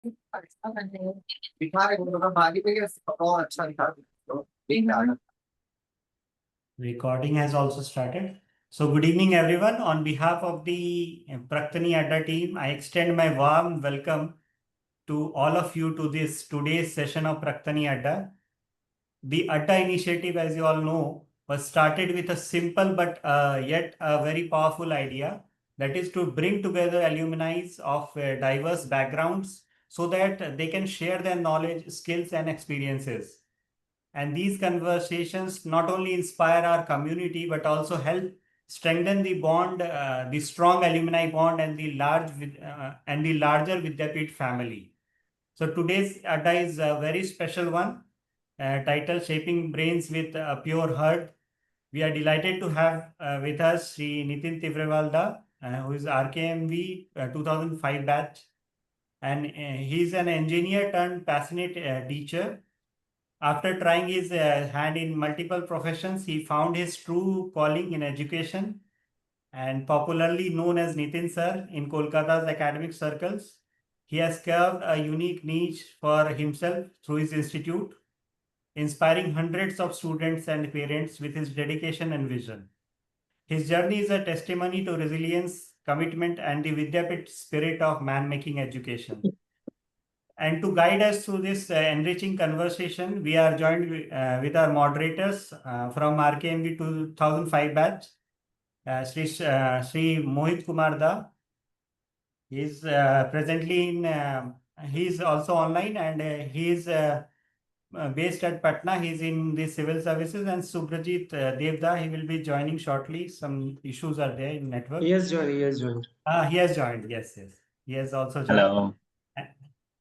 दिखा रहे हो भागी पे बहुत अच्छा दिखा तो देख रहा है। Recording has also started. So, good evening, everyone. On behalf of the Praktani Adda team, I extend my warm welcome to all of you to this today's session of Praktani Adda. The Adda initiative, as you all know, was started with a simple but yet a very powerful idea, that is to bring together alumni of diverse backgrounds so that they can share their knowledge, skills, and experiences. And these conversations not only inspire our community but also help strengthen the bond, the strong alumni bond, and the larger Vidyapit family. So today's Adda is a very special one, titled Shaping Brains with a Pure Heart. We are delighted to have with us Sri Nitin Tivrewalda, who is RKMV 2005 batch, and he is an engineer turned passionate teacher. After trying his hand in multiple professions, he found his true calling in education, and popularly known as Nitin Sir in Kolkata's academic circles. He has carved a unique niche for himself through his institute, inspiring hundreds of students and parents with his dedication and vision. His journey is a testimony to resilience, commitment, and the Vidyapit spirit of man-making education. And to guide us through this enriching conversation, we are joined with our moderators from RKMV 2005 batch, Sri Mohit Kumar Da. He is presently in, he is also online, and he is based at Patna. He is in the civil services. And Subrajit Devda, he will be joining shortly. Some issues are there in network. Yes, joined. He has joined. He has joined. Yes, yes. He has also joined. Hello.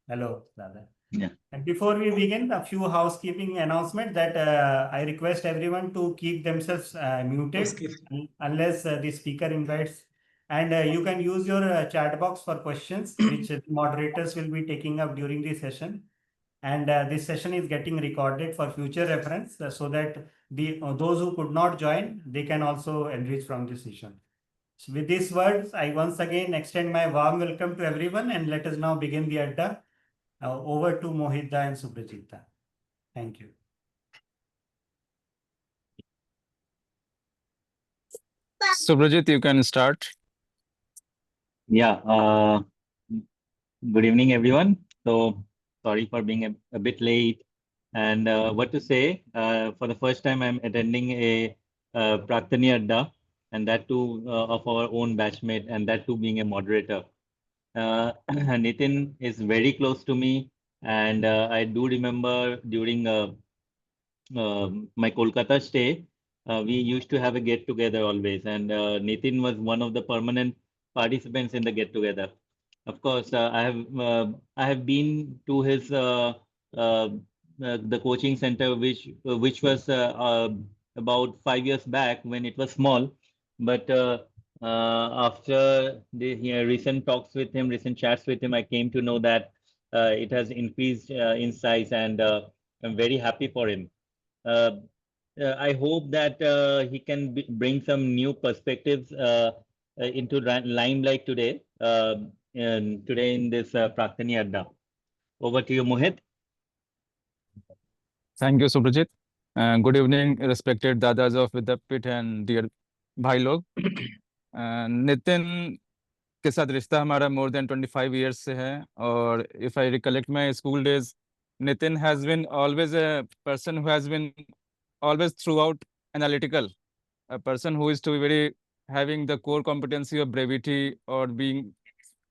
Hello, Dada. Yeah. And before we begin, a few housekeeping announcements that I request everyone to keep themselves muted unless the speaker invites. And you can use your chat box for questions, which the moderators will be taking up during the session. And this session is getting recorded for future reference so that those who could not join, they can also enrich from this session. So with these words, I once again extend my warm welcome to everyone, and let us now begin the Adda. Over to Mohita and Subrajita. Thank you. Subrajit, you can start. Yeah. Good evening, everyone. So sorry for being a bit late. And what to say? For the first time, I'm attending a Praktani Adda, and that too of our own batchmate, and that too being a moderator. Nitin is very close to me, and I do remember during my Kolkata stay, we used to have a get together always, and Nitin was one of the permanent participants in the get together. Of course, I have been to his the coaching center, which was about 5 years back when it was small, but after the recent talks with him, recent chats with him, I came to know that it has increased in size, and I'm very happy for him. I hope that he can bring some new perspectives into limelight today. Today in this Praktani Adda. Over to you, Mohit. Thank you, Subrajit. Good evening, respected dadas of Vidyapit and dear भाई लोग. नितिन के साथ रिश्ता हमारा more than 25 years से है, और if I recollect my school days, Nitin has been always a person who has been always throughout analytical, a person who is to be very having the core competency of brevity or being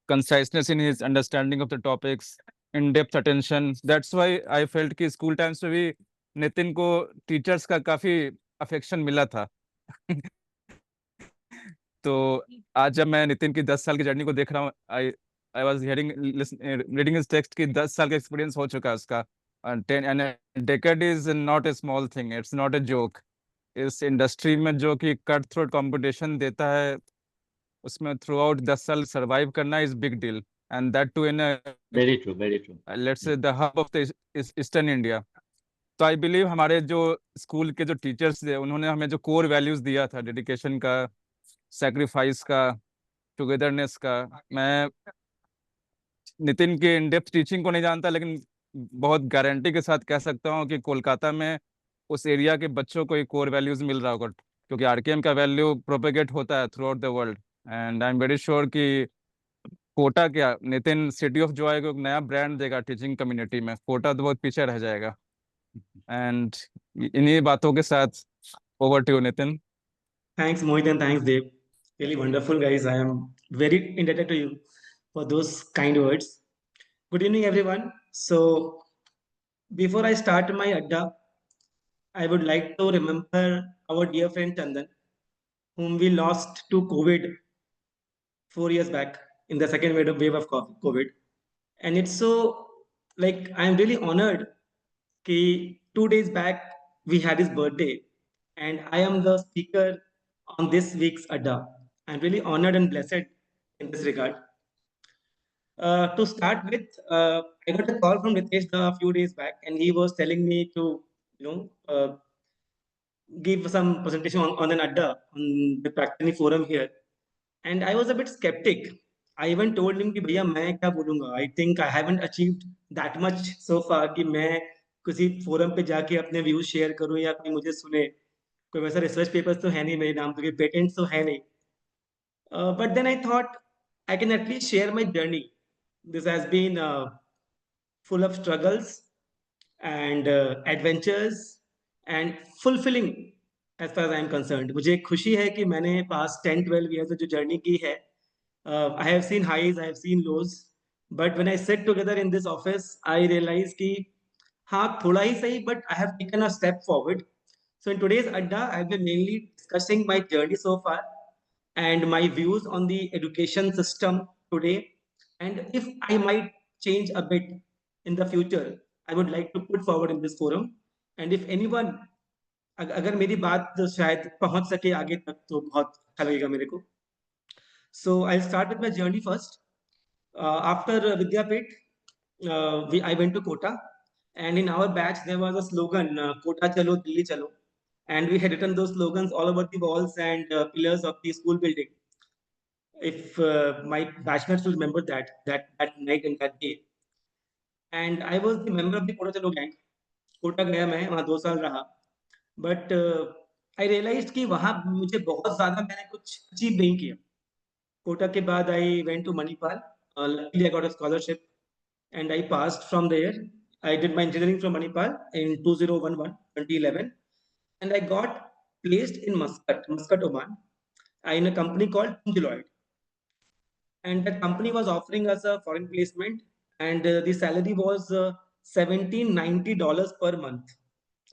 conciseness in his understanding of the topics, in-depth attention. That's why I felt कि school times में भी नितिन को teachers का काफी affection मिला था. तो आज जब मैं नितिन की 10 साल की जर्नी को देख रहा हूँ, I was reading his text कि 10 साल का एक्सपीरियंस हो चुका है उसका. And a decade is not a small thing. It's not a joke. इस इंडस्ट्री में जो कि कट थ्रोट कंपटीशन देता है, उसमें थ्रू आउट 10 साल सर्वाइव करना is big deal, and that too in very true let's say the hub of the eastern India. तो आई बिलीव हमारे जो स्कूल के जो टीचर्स थे, उन्होंने हमें जो कोर वैल्यूज दिया था, डेडिकेशन का, सेक्रीफाइस का, टुगेदरनेस का, मैं नितिन की इन डेप्थ टीचिंग को नहीं जानता, लेकिन बहुत गारंटी के साथ कह सकता हूँ कि कोलकाता में उस एरिया के बच्चों को एक कोर वैल्यूज मिल रहा होगा, क्योंकि आरकेएम का वैल्यू प्रोपेगेट होता है through out the world. And I am very sure कि कोटा क्या, नितिन सिटी ऑफ जॉय को एक नया ब्रांड देगा टीचिंग कम्युनिटी में। कोटा तो बहुत पीछे रह जाएगा। एंड इन्हीं बातों के साथ over to Nitin. Thanks, Mohit, and thanks, Dave. Really wonderful, guys. I am very indebted to you for those kind words. Good evening, everyone. So, before I start my adda, I would like to remember our dear friend Chandan, whom we lost to COVID 4 years back in the second wave of COVID. And it's so, like, I'm really honored that 2 days back we had his birthday, and I am the speaker on this week's adda. I'm really honored and blessed in this regard. To start with, I got a call from Ritesh a few days back, and he was telling me to, give some presentation on an adda on the Praktani forum here. And I was a bit skeptic. I even told him कि भैया मैं क्या बोलूँगा. I think I haven't achieved that much so far कि मैं किसी forum पे जाके अपने व्यूज शेयर करूँ या कोई मुझे सुने. कोई वैसा रिसर्च पेपर्स तो है नहीं मेरे नाम पे, पेटेंट्स तो है नहीं. But then I thought I can at least share my journey. This has been full of struggles and adventures and fulfilling as far as I am concerned. मुझे खुशी है कि मैंने past 10-12 years जो journey की है, I have seen highs, I have seen lows, but when I sit together in this office, I realize कि हाँ थोड़ा ही सही, but I have taken a step forward. So in today's adda, I'll be mainly discussing my journey so far and my views on the education system today. And if I might change a bit in the future, I would like to put forward in this forum. And if anyone, अगर मेरी बात शायद पहुंच सके आगे तक तो बहुत अच्छा लगेगा मेरे को. So I'll start with my journey first. After Vidyapit, I went to Kota, and in our batch there was a slogan, Kota chalo, Delhi chalo. And we had written those slogans all over the walls and pillars of the school building. If my batchmates will remember that night and that day. And I was the member of the Kota Chalo gang. Kota गया मैं, वहाँ 2 साल रहा. But I realized कि वहाँ मुझे बहुत ज़्यादा मैंने कुछ अचीव नहीं किया. कोटा के बाद I went to Manipal. Luckily I got a scholarship and I passed from there. I did my engineering from Manipal in 2011, and I got placed in Muscat, Oman, in a company called Deloitte. And that company was offering us a foreign placement, and the salary was $1,790 per month,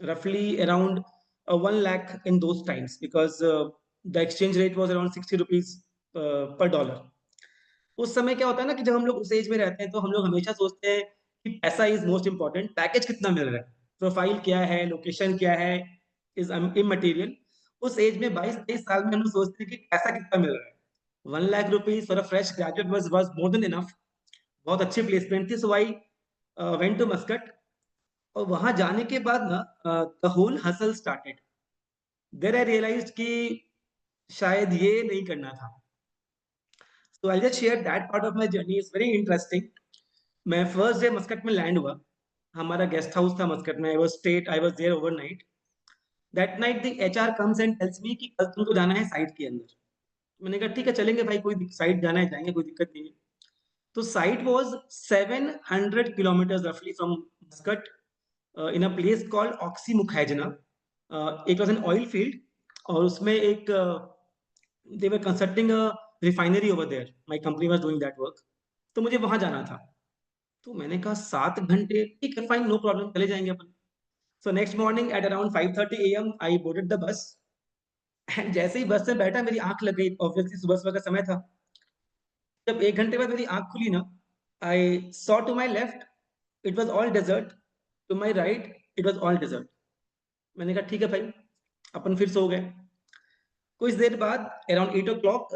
roughly around 1 lakh in those times, because the exchange rate was around 60 rupees per dollar. उस समय क्या होता है ना कि जब हम लोग उस एज में रहते हैं तो हम लोग हमेशा सोचते हैं कि पैसा इज मोस्ट इंपॉर्टेंट, पैकेज कितना मिल रहा है, प्रोफाइल क्या है, लोकेशन क्या है, इज इमटेरियल. उस एज में 22-23 साल में हम लोग सोचते हैं कि पैसा कितना मिल रहा है. 1 lakh rupees for a fresh graduate was more than enough. बहुत अच्छी प्लेसमेंट थी. So I went to Muscat, और वहां जाने के बाद ना the whole hustle started. There I realised कि शायद ये नहीं करना था. So I'll just share that part of my journey. It's very interesting. मैं फर्स्ट डे मस्कट में लैंड हुआ. हमारा गेस्ट हाउस था मस्कट में. I was there overnight. That night the HR comes and tells me कि कल तुमको जाना है साइट के अंदर. मैंने कहा ठीक है चलेंगे भाई, कोई साइट जाना है जाएंगे, कोई दिक्कत नहीं है. तो site was 700 kilometers roughly from Muscat, in a place called Oxy Mukhajna. It was an oil field, और उसमें एक they were constructing a refinery over there. My company was doing that work. तो मुझे वहां जाना था. तो मैंने कहा 7 घंटे, ठीक है फाइन, नो प्रॉब्लम, चले जाएंगे अपन. So next morning at around 5:30 AM I boarded the bus. And जैसे ही बस में बैठा मेरी आंख लग गई. ऑब्वियसली सुबह का समय था. जब 1 घंटे बाद मेरी आंख खुली ना, I saw to my left it was all desert, to my right it was all desert. मैंने कहा ठीक है भाई, अपन फिर सो गए. कुछ देर बाद अराउंड 8 o'clock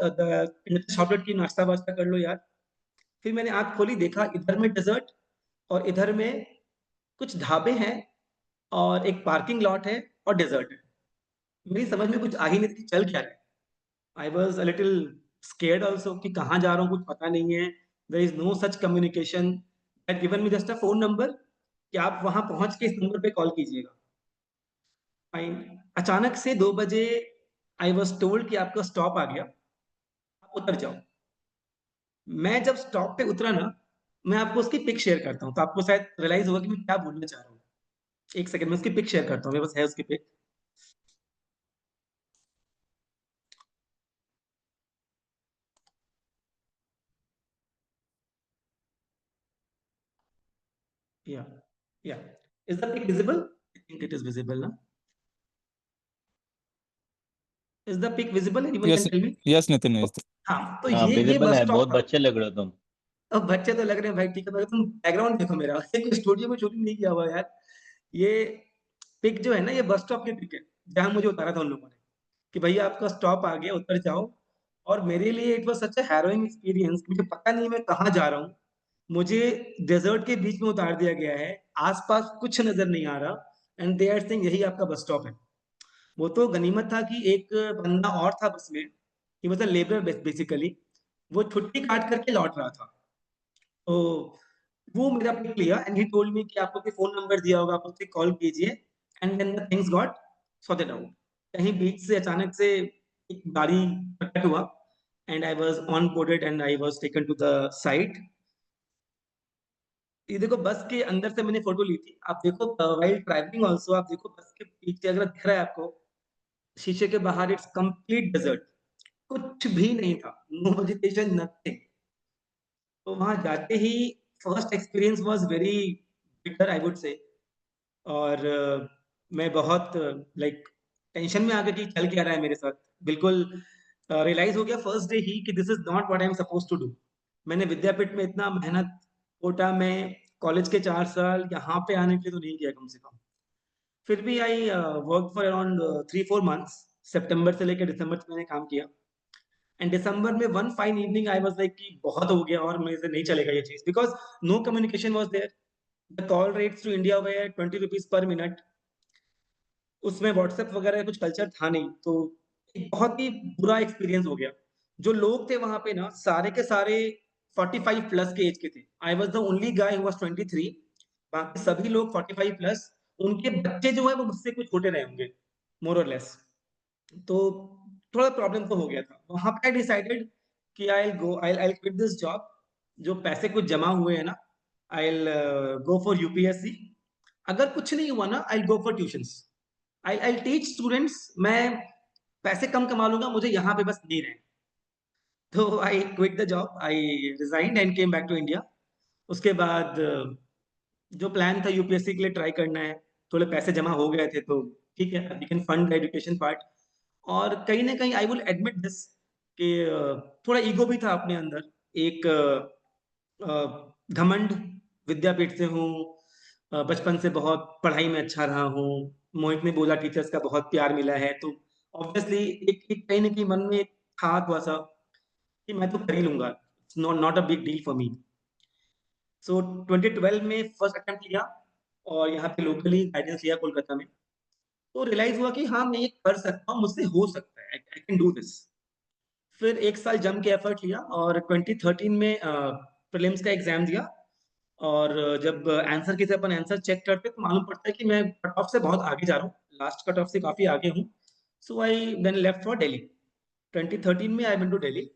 शॉर्टकट की नाश्ता वास्ता कर लो यार. फिर मैंने आंख खोली, देखा इधर में डेजर्ट और इधर में कुछ ढाबे हैं और एक पार्किंग लॉट है और डेजर्ट है. मेरी समझ में कुछ आ ही नहीं थी चल क्या है. I was a little scared also कि कहाँ जा रहा हूँ, कुछ पता नहीं है, there is no such communication, that given me just a phone number कि आप वहां पहुंच के इस नंबर पे कॉल कीजिएगा। फाइन। अचानक से 2 बजे आई वाज टोल्ड कि आपका स्टॉप आ गया, आप उतर जाओ। मैं जब स्टॉप पे उतरा ना, मैं आपको उसकी पिक शेयर करता हूँ, तो आपको शायद रियलाइज होगा कि मैं क्या बोलना चाह रहा हूँ। एक सेकंड में उसकी पिक शेयर करता हूँ, मेरे पास है उसकी pick. Yeah, yeah. Is the pic visible? I think it is visible now. Is the pic visible? Anyone Yes, can tell me? yes, Nitin is. हाँ, तो हाँ ये विजिबल बस है, स्टॉप बहुत था। बच्चे लग रहे हो तुम। अब बच्चे तो लग रहे हैं भाई, ठीक है, मगर तुम बैकग्राउंड देखो मेरा, कोई स्टूडियो में शूटिंग नहीं किया हुआ यार। ये पिक जो है ना, ये बस स्टॉप की पिक है, जहाँ मुझे उतारा था उन लोगों ने कि भैया आपका स्टॉप आ गया, उतर जाओ। और मेरे लिए it was such a harrowing experience, मुझे पता नहीं मैं कहाँ जा रहा हूँ। मुझे डेजर्ट के बीच में उतार दिया गया है, आसपास कुछ नजर नहीं आ रहा, एंड दे आर सेइंग यही आपका बस स्टॉप है। वो तो गनीमत था कि एक बंदा और था बस में, ही वाज अ लेबरर बेसिकली, वो छुट्टी काट करके लौट रहा था। तो वो मेरा पिक लिया एंड ही टोल्ड मी कि आपको कोई फ़ोन नंबर दिया होगा, आप उससे कॉल कीजिए, and then the things got sorted out. कहीं बीच से अचानक से एक गाड़ी प्रकट हुआ and I was on boarded and I was taken to the site. ये देखो बस के अंदर से मैंने फ़ोटो ली थी। आप देखो व्हाइल ट्रैवलिंग आल्सो, आप देखो बस के पीछे अगर दिख रहा है आपको, शीशे के बाहर इट्स कंप्लीट डेज़र्ट, कुछ भी नहीं था, नो वेजिटेशन, नथिंग। तो वहाँ जाते ही first experience was very bitter I would say. और मैं बहुत लाइक टेंशन में आ गया कि चल क्या रहा है मेरे साथ। बिल्कुल रियलाइज़ हो गया फर्स्ट डे ही कि this is not what I am supposed to do. मैंने विद्यापीठ में इतना मेहनत, कोटा में कॉलेज के 4 साल, यहाँ पे आने के लिए तो नहीं किया कम से कम। फिर भी I work for around 3-4 months, सितंबर से लेकर दिसंबर तक मैंने काम किया। एंड दिसंबर में one fine evening I was like कि बहुत हो गया और मेरे से नहीं चलेगा ये चीज़, because no communication was there. The call rates to India were 20 rupees per minute. उसमें व्हाट्सएप वगैरह कुछ कल्चर था नहीं, तो एक बहुत ही बुरा एक्सपीरियंस हो गया। जो लोग थे वहाँ पे ना, सारे के सारे 45 प्लस के एज के थे। I was the only guy who was 23, बाकी सभी लोग 45 प्लस। उनके बच्चे जो हैं वो मुझसे कुछ छोटे रहे होंगे, मोर और लेस। तो थोड़ा प्रॉब्लम तो हो गया था। वहाँ पे आई डिसाइडेड कि I will quit this job. जो पैसे कुछ जमा हुए हैं ना, I will go for UPSC. अगर कुछ नहीं हुआ ना, I will go for tuitions. I will teach students. मैं पैसे कम कमा लूँगा, मुझे यहाँ पे बस नहीं रहना। तो I quit the job, I resigned and came back to India. उसके बाद जो प्लान था यूपीएससी के लिए ट्राई करना है, थोड़े पैसे जमा हो गए थे, तो ठीक है, we can fund the education part. और कहीं न कहीं आई विल एडमिट दिस कि थोड़ा ईगो भी था अपने अंदर। एक घमंड, विद्यापीठ से हूँ, बचपन से बहुत पढ़ाई में अच्छा रहा हूँ, मोहित ने बोला टीचर्स का बहुत प्यार मिला है, तो ऑब्वियसली एक एक कहीं न कहीं मन में था थोड़ा-सा कि मैं तो कर ही लूँगा, it's not a big deal for me. So 2012 में फर्स्ट अटेम्प्ट लिया और यहाँ पे लोकली गाइडेंस लिया कोलकाता में। तो रियलाइज़ हुआ कि हाँ, मैं ये कर सकता हूँ, मुझसे हो सकता है, आई कैन डू दिस। फिर 1 साल जम के एफर्ट लिया और 2013 में प्रीलिम्स का एग्ज़ाम दिया। और जब आंसर की से अपन आंसर चेक करते हैं, तो मालूम पड़ता है कि मैं कट ऑफ से बहुत आगे जा रहा हूँ, लास्ट कट ऑफ से काफ़ी आगे हूँ। So I then left for Delhi. 2013 में आई वेंट टू दिल्ली।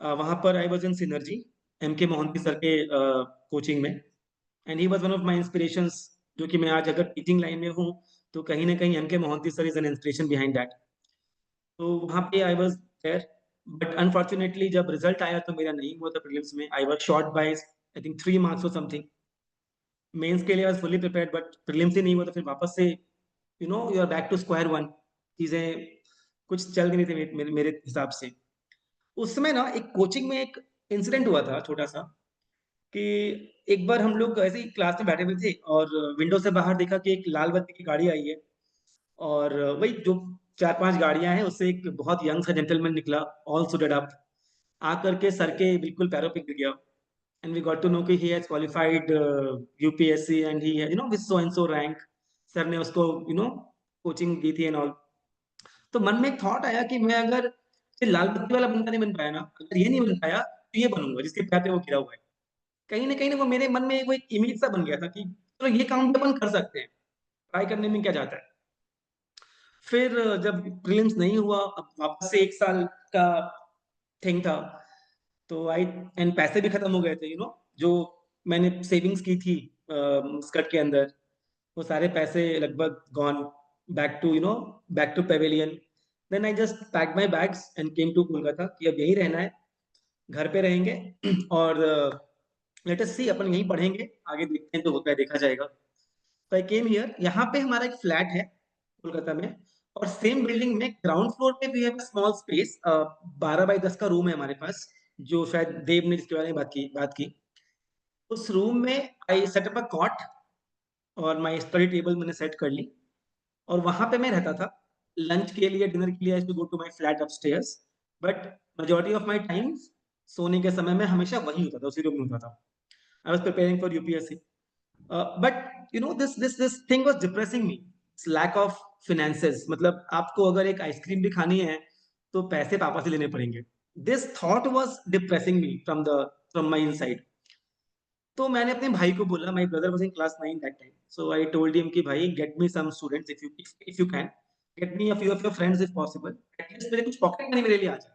वहाँ पर I was in Synergy, MK Mohanty sir के कोचिंग में, and he was one of my inspirations. जो कि मैं आज अगर टीचिंग लाइन में हूँ, तो कहीं न कहीं MK Mohanty sir is an inspiration behind that. तो वहाँ पे I was there, but unfortunately जब रिज़ल्ट आया तो मेरा नहीं हुआ था प्रीलिम्स में। I was short by I think 3 marks और समथिंग। मेंस के लिए I was fully prepared, but prelims ही नहीं हुआ, तो फिर वापस से you are back to square one. चीज़ें कुछ चल नहीं रही थी मेरे मेरे हिसाब से। उस समय ना एक कोचिंग में एक इंसिडेंट हुआ था छोटा-सा, कि एक बार हम लोग ऐसे ही क्लास में बैठे हुए थे और विंडो से बाहर देखा कि एक लाल बत्ती की गाड़ी आई है। और वही जो 4-5 गाड़ियाँ हैं, उससे एक बहुत यंग सा जेंटलमैन निकला, ऑल सूटेड अप, आकर के सर के बिल्कुल पैरों पे गिर गया। And we got to know कि he has qualified UPSC and he with so and so rank. Sir ने उसको कोचिंग दी थी एंड ऑल। तो मन में एक थॉट आया कि मैं अगर ये लाल बत्ती वाला बंदा नहीं बन पाया ना, अगर ये नहीं बन पाया, तो ये बनूंगा जिसके पैर पे वो गिरा हुआ है। कहीं ना वो मेरे मन में वो एक इमेज सा बन गया था कि चलो ये काम तो अपन कर सकते हैं, ट्राई करने में क्या जाता है। फिर जब प्रीलिम्स नहीं हुआ, अब वापस से 1 साल का थिंग था, तो आई एंड पैसे भी खत्म हो गए थे, जो मैंने सेविंग्स की थी स्कर्ट के अंदर, वो सारे पैसे लगभग gone, back to pavilion. Then I just pack my bags and came to Kolkata कि अब यहीं रहना है, घर पे रहेंगे और लेट अस सी, अपन यहीं पढ़ेंगे, आगे देखते हैं, तो होता है देखा जाएगा। तो आई केम हियर। यहाँ पे हमारा एक फ्लैट है कोलकाता में, और सेम बिल्डिंग में ग्राउंड फ्लोर पे भी है स्मॉल स्पेस, 12x10 का रूम है हमारे पास, जो शायद देव ने जिसके बारे में बात की। उस रूम में आई सेट अप अ कॉट और माई स्टडी टेबल मैंने सेट कर ली, और वहां पे मैं रहता था। लंच के लिए, डिनर के लिए I to go to my flat upstairs, but majority of my time सोने के समय में हमेशा वही होता था, उसी रूम में होता था। I was preparing for UPSC, but this thing was depressing me, lack of finances. मतलब आपको अगर एक आइसक्रीम भी खानी है तो पैसे पापा से लेने पड़ेंगे। This thought was depressing me from my inside. तो मैंने अपने भाई को बोला, my brother was in class 9 that time, so I told him कि भाई get me some students, if you can get me a few of your friends if possible, at least मेरे कुछ पॉकेट मनी मेरे लिए आ जाए,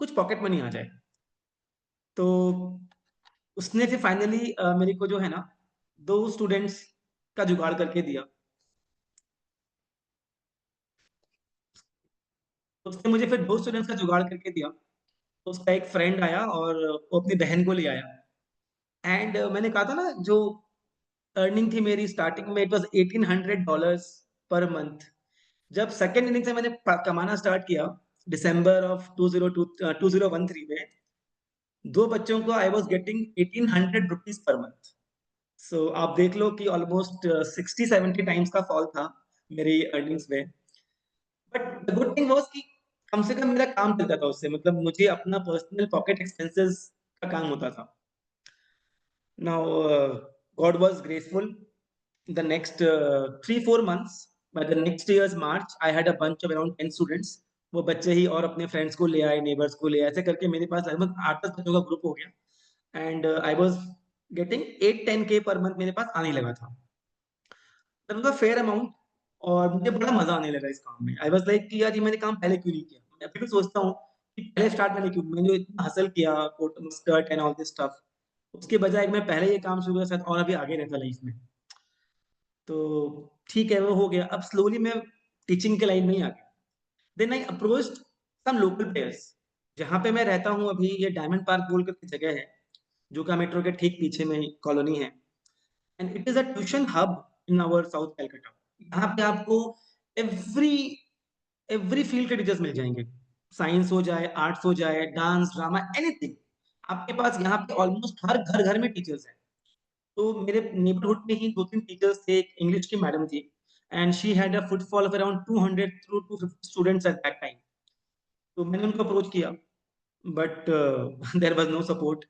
कुछ पॉकेट मनी आ जाए। तो उसने फिर फाइनली मेरे को जो है ना 2 स्टूडेंट्स का जुगाड़ करके दिया। उसने मुझे फिर 2 स्टूडेंट्स का जुगाड़ करके दिया। तो उसका एक फ्रेंड आया और वो अपनी बहन को ले आया। एंड मैंने कहा था ना, जो अर्निंग थी मेरी स्टार्टिंग में, इट वाज $1800 पर मंथ। जब सेकेंड इनिंग से मैंने कमाना स्टार्ट किया दिसंबर ऑफ 2013 में, 2 बच्चों को I was getting ₹1800 per month. सो आप देख लो कि ऑलमोस्ट 60-70 टाइम्स का फॉल था मेरी अर्निंग्स में। But the good thing was कि कम से कम मेरा काम चलता था उससे, मतलब मुझे अपना पर्सनल पॉकेट एक्सपेंसेस का काम होता था। Now God was graceful. The next 3-4 months, by the next year's March, I had a bunch of around 10 students. वो बच्चे ही और अपने फ्रेंड्स को ले आए, नेबर्स को ले आए, ऐसे करके मेरे पास लगभग 8-10 बच्चों का ग्रुप हो गया। And I was getting 8-10K per month मेरे पास आने लगा था। फेयर अमाउंट, और मुझे बड़ा मजा आने लगा इस काम में। आई वाज लाइक कि यार ये मैंने काम पहले क्यों नहीं किया। मैं अभी भी सोचता हूँ कि पहले स्टार्ट मैंने क्यों, मैंने जो इतना हसल किया coat skirt and all this stuff, उसके बजाय मैं पहले ये काम शुरू किया शायद और अभी आगे रहता लाइफ में। तो ठीक है, वो हो गया। अब स्लोली मैं टीचिंग के लाइन में ही आ गया। Then I approached some local players. जहाँ पे मैं रहता हूँ अभी, ये डायमंड पार्क बोल करके जगह है, जो का मेट्रो के ठीक पीछे में कॉलोनी है, and it is a tuition hub in our south Calcutta. यहाँ पे आपको एवरी एवरी फील्ड के टीचर्स मिल जाएंगे। साइंस हो जाए, आर्ट्स हो जाए, डांस, ड्रामा, एनीथिंग। आपके पास यहाँ पे ऑलमोस्ट हर घर घर में टीचर्स हैं। तो मेरे नेबरहुड में ही 2-3 टीचर्स थे। एक इंग्लिश की मैडम थी, and she had a footfall of around 200 through 250 students at that time. तो मैंने उनको अप्रोच किया, but there was no support.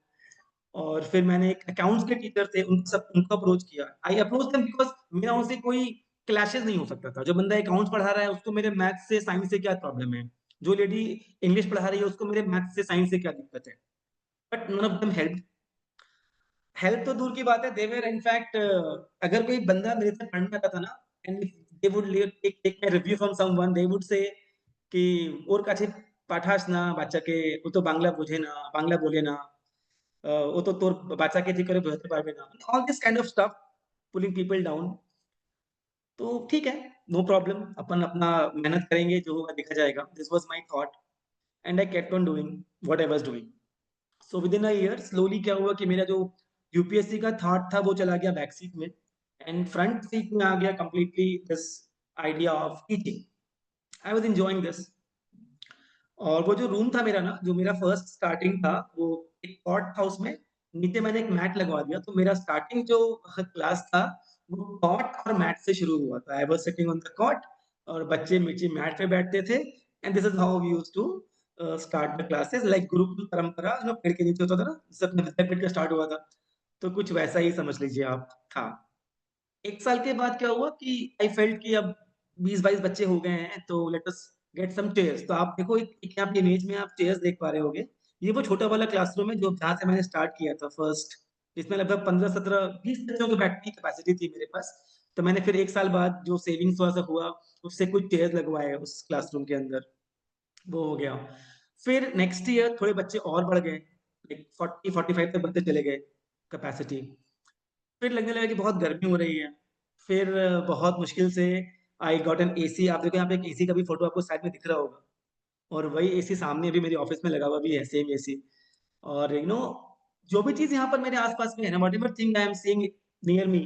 और फिर मैंने एक अकाउंट्स के टीचर थे, उनको अप्रोच किया। आई अप्रोच देम बिकॉज़ मेरा उनसे कोई क्लैशेस नहीं हो सकता था। जो बंदा अकाउंट्स पढ़ा रहा है उसको मेरे मैथ्स से साइंस से क्या प्रॉब्लम है, जो लेडी इंग्लिश पढ़ा रही है उसको मेरे मैथ्स से साइंस से क्या दिक्कत है। But none of them help. Help तो दूर की बात है, दे वर इनफैक्ट, अगर कोई बंदा मेरे से पढ़ने आता था ना, and they would take my review from someone, they would say कि ওর কাছে পাঠাস না বাচ্চাকে, ও তো বাংলা বোঝে না, বাংলা বলে না, ও তো তোর বাচ্চাকে ঠিক করে বোঝাতে পারবে না। All this kind of stuff, pulling people down. तो ठीक है, नो प्रॉब्लम, अपन अपना मेहनत करेंगे, जो होगा देखा जाएगा। This was my thought, and I kept on doing what I was doing. So with in a year slowly क्या हुआ कि मेरा जो यूपीएससी का थॉट था वो चला गया बैक सीट में, एंड फ्रंट सीट में आ गया completely this idea of teaching. I was enjoying this. और वो जो रूम था मेरा ना, जो मेरा फर्स्ट स्टार्टिंग था, वो एक कॉट था, उसमें नीचे मैंने एक मैट लगवा दिया। तो मेरा स्टार्टिंग जो क्लास था वो कॉट और मैट से शुरू हुआ था। I was sitting on the cot और बच्चे नीचे मैट पे बैठते थे, and this is how we used to start the classes, like gurukul परंपरा जो पेड़ के नीचे होता था ना, जैसे अपने विद्यापीठ का स्टार्ट हुआ था। तो कुछ वैसा ही समझ लीजिए आप था। 1 साल के बाद क्या हुआ कि आई फेल्ट कि अब 20-22 बच्चे हो गए हैं, तो let us get some chairs. तो आप देखो, एक यहाँ पे इमेज में आप चेयर्स देख पा रहे होगे, ये वो छोटा वाला क्लासरूम है जो जहाँ से मैंने स्टार्ट किया था फर्स्ट, जिसमें लगभग 15, 17, 20 बच्चों की बैठने की कैपेसिटी थी मेरे पास। तो मैंने फिर 1 साल बाद जो सेविंग्स थोड़ा सा हुआ, उससे कुछ चेयर्स लगवाए उस क्लासरूम के अंदर, वो हो गया। फिर नेक्स्ट ईयर थोड़े बच्चे और बढ़ गए, लाइक 40-45 तक बच्चे चले गए कैपेसिटी। फिर लगने लगा कि बहुत गर्मी हो रही है। फिर बहुत मुश्किल से आई गॉट एन एसी। आप देखो यहाँ पे एक एसी का भी फोटो आपको साइड में दिख रहा होगा, और वही एसी सामने अभी मेरे ऑफिस में लगा हुआ भी है, सेम एसी। और जो भी चीज यहाँ पर मेरे आसपास में है ना, whatever thing I am seeing near me,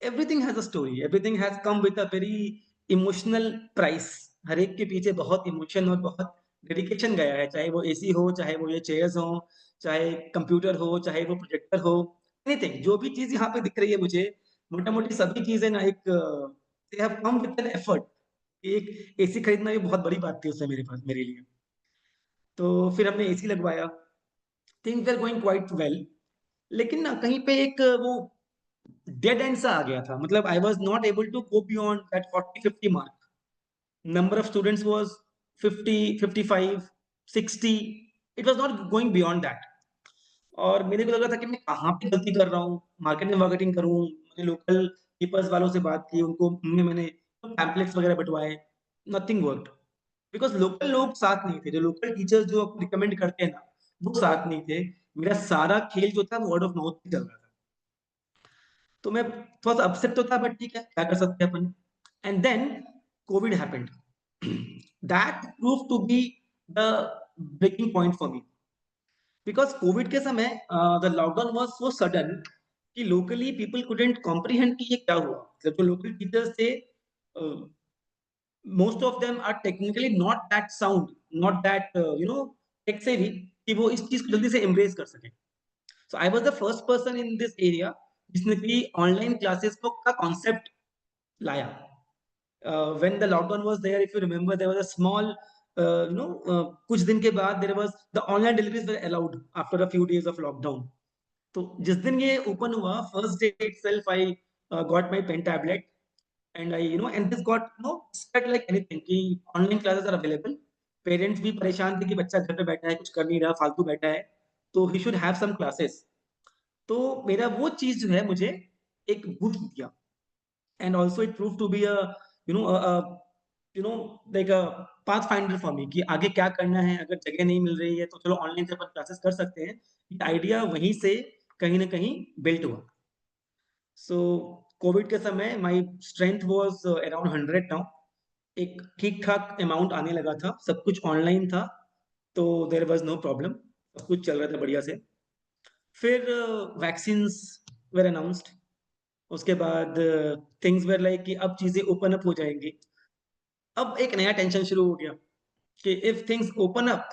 everything has a story, everything has come with a very emotional price. हर एक के पीछे बहुत इमोशन और बहुत डेडिकेशन गया है, चाहे वो एसी हो, चाहे वो ये चेयर्स हो, चाहे कंप्यूटर हो, चाहे वो प्रोजेक्टर हो, एनीथिंग। जो भी चीज यहाँ पे दिख रही है मुझे, मोटा मोटी सभी चीजें ना एक they have come with an effort. एक एसी खरीदना भी बहुत बड़ी बात थी उससे मेरे पास, मेरे लिए। तो फिर हमने एसी लगवाया, things are going quite well. लेकिन ना कहीं पे एक वो डेड एंड सा आ गया था, मतलब I was not able to go beyond that 40-50 mark. Number of students was 50, 55, 60, it was not going beyond that. और मेरे को लग रहा था कि मैं कहाँ पे गलती कर रहा हूँ, मार्केटिंग करूँ। मैंने लोकल पीपल्स वालों से बात की, उनको मैंने पैम्पलेट्स वगैरह बंटवाए, नथिंग वर्कड, बिकॉज लोकल लोग साथ नहीं थे। जो लोकल टीचर्स जो रिकमेंड करते हैं ना, वो साथ नहीं थे। मेरा सारा खेल जो था वो वर्ड ऑफ माउथ पे चल रहा था। तो मैं थोड़ा सा अपसेट तो था, बट ठीक है, क्या कर सकते हैं अपन। And then Covid happened. That prove to be the breaking point for me, because Covid के समय the lockdown was so sudden कि लोकली पीपल कुडंट कॉम्प्रिहेंड कि ये क्या हुआ। मतलब जो लोकल टीचर्स थे, most of them are technically not that sound, not that tech savvy कि वो इस चीज को जल्दी से embrace कर सके। So I was the first person in this area जिसने कि online classes को का concept लाया। When the lockdown was there, if you remember, there was a small कुछ दिन के बाद there was the online deliveries were allowed after a few days of lockdown. तो जिस दिन ये ओपन हुआ, first day itself I got my pen tablet, and I and this got spread like anything कि online classes are available. Parents भी परेशान थे कि बच्चा घर पे बैठा है, कुछ कर नहीं रहा, फालतू बैठा है, तो he should have some classes. तो मेरा वो चीज जो है मुझे एक बूस्ट दिया, and also it prove to be a like a pathfinder for me कि आगे क्या करना है। अगर जगह नहीं मिल रही है तो चलो ऑनलाइन से अपन क्लासेस कर सकते हैं। ये आइडिया वहीं से कहीं ना कहीं बिल्ट हुआ। सो कोविड के समय my strength was around 100 now. एक ठीक ठाक अमाउंट आने लगा था, सब कुछ ऑनलाइन था, तो देयर वाज नो प्रॉब्लम, सब कुछ चल रहा था बढ़िया से। फिर वैक्सीन्स वर अनाउंस्ड। उसके बाद थिंग्स वर लाइक कि अब चीजें ओपन अप हो जाएंगी। अब एक नया टेंशन शुरू हो गया कि if things open up,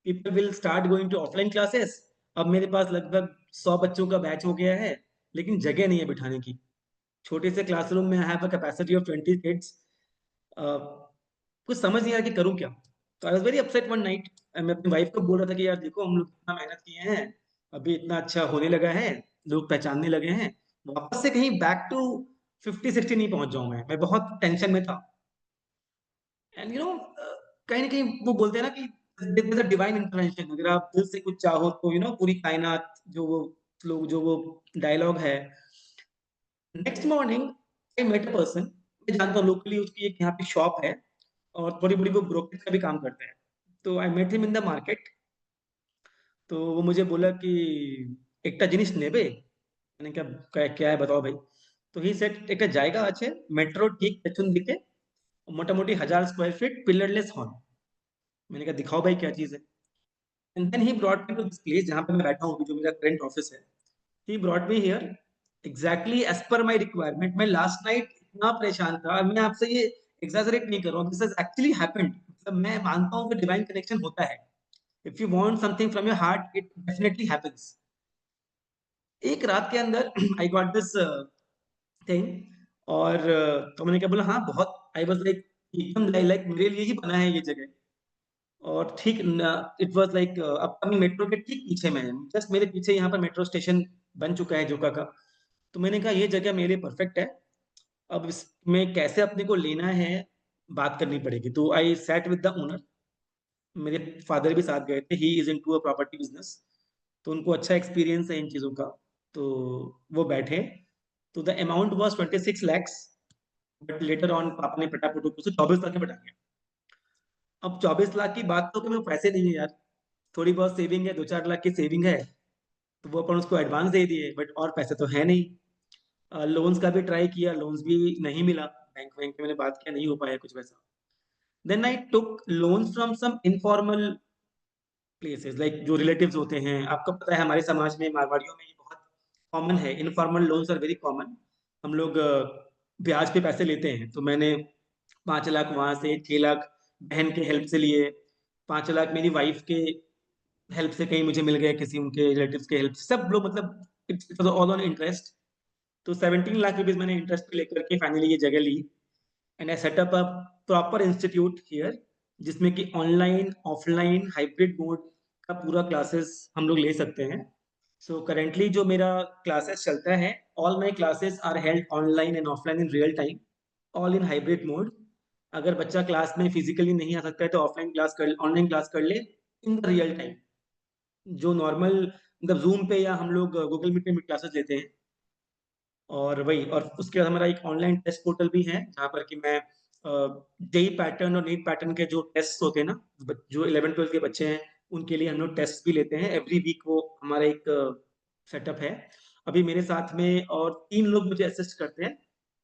people will start going to offline classes. अब मेरे पास लगभग 100 बच्चों का बैच हो गया है, लेकिन जगह नहीं है बिठाने की। छोटे से क्लासरूम में I have a capacity of 20 kids. कुछ समझ नहीं आ रहा कि करूं क्या। तो I was very upset one night. मैं अपनी वाइफ को बोल रहा था कि यार देखो, हम लोग इतना मेहनत किए हैं, अभी इतना अच्छा होने लगा है, लोग पहचानने लगे हैं, वापस से कहीं बैक टू 50-60 नहीं पहुंच जाऊं मैं बहुत टेंशन में था। एंड कहीं ना कहीं वो बोलते हैं ना कि डिवाइन इंटरवेंशन। अगर आप दिल से कुछ चाहो तो पूरी कायनात, जो वो डायलॉग है। Next morning I met a person, मैं जानता हूँ लोकली, उसकी एक यहाँ पे शॉप है और थोड़ी बड़ी वो ब्रोकरेज का भी काम करता है। तो I met him in the market. तो वो मुझे बोला कि একটা জিনিস নেবে। मैंने कहा क्या है बताओ भाई। तो ही सेड একটা জায়গা আছে मेट्रो ठीक पेছন दिखे, मोटामोटी 1000 स्क्वायर फीट पिलरलेस हॉल। मैंने कहा दिखाओ भाई क्या चीज है। And then he brought me to this place जहाँ पे मैं बैठा हूँ, जो मेरा करंट ऑफिस है। He brought me here exactly as per my requirement. मैं लास्ट नाइट इतना परेशान था, मैं आपसे ये एग्जैजरेट नहीं कर रहा हूँ, दिस हैज एक्चुअली हैपेंड। मतलब मैं मानता हूँ कि डिवाइन कनेक्शन होता है। If you want something from your heart, it definitely happens. एक रात के अंदर आई गॉट दिस थिंग। और तो मैंने क्या बोला, हाँ बहुत, आई वाज लाइक एकदम लाइक मेरे लिए ही बना है ये जगह। और ठीक it was like upcoming metro के ठीक पीछे में है, जस्ट मेरे पीछे यहाँ पर मेट्रो स्टेशन बन चुका है जोका का। तो मैंने कहा ये जगह मेरे लिए परफेक्ट है। अब इसमें कैसे अपने को लेना है बात करनी पड़ेगी। तो I sat with the owner. मेरे फादर भी साथ गए थे, he is into a property business, तो उनको अच्छा एक्सपीरियंस है इन चीज़ों का, तो वो बैठे। तो the amount was 26 lakhs, but later on पापा ने पटापट उसको 24 लाख में बढ़ा दिया। अब 24 लाख की बात तो कि मेरे पैसे नहीं है यार, थोड़ी बहुत सेविंग है, 2-4 लाख की सेविंग है, तो वो अपन उसको एडवांस दे दिए, बट और पैसे तो है नहीं। लोन्स का भी ट्राई किया, लोन्स भी नहीं मिला, बैंक में मैंने बात किया, नहीं हो पाया कुछ वैसा। Then I took loans from some informal places, like जो रिलेटिव्स होते हैं, आपको पता है हमारे समाज में, मारवाड़ियों में ये बहुत कॉमन है, informal loans are very common. हम लोग ब्याज पे पैसे लेते हैं, तो मैंने 5 लाख वहां से, 6 लाख बहन के हेल्प से लिए, 5 लाख मेरी वाइफ के हेल्प से कहीं मुझे मिल गए, किसी उनके रिलेटिव्स के हेल्प से, सब लोग मतलब it was all on interest. तो 17 लाख रुपीज मैंने इंटरेस्ट पे लेकर के फाइनली ये जगह ली, and I set up a proper institute here, जिसमें कि ऑनलाइन ऑफलाइन हाइब्रिड मोड का पूरा क्लासेस हम लोग ले सकते हैं। सो करेंटली जो मेरा क्लासेस चलता है, all my classes are held online and offline in real time, all in hybrid mode. अगर बच्चा क्लास में फिजिकली नहीं आ सकता है तो ऑफलाइन क्लास कर, ऑनलाइन क्लास कर ले इन द रियल टाइम, जो नॉर्मल मतलब जूम पे या हम लोग गूगल मीट में क्लासेस लेते हैं। और वही, और उसके बाद हमारा एक ऑनलाइन टेस्ट पोर्टल भी है, जहाँ पर कि मैं जेई पैटर्न और नीट पैटर्न के जो टेस्ट होते हैं ना, जो 11-12 के बच्चे हैं, उनके लिए हम लोग टेस्ट भी लेते हैं एवरी वीक, वो हमारा एक सेटअप है। अभी मेरे साथ में और 3 लोग मुझे असिस्ट करते हैं,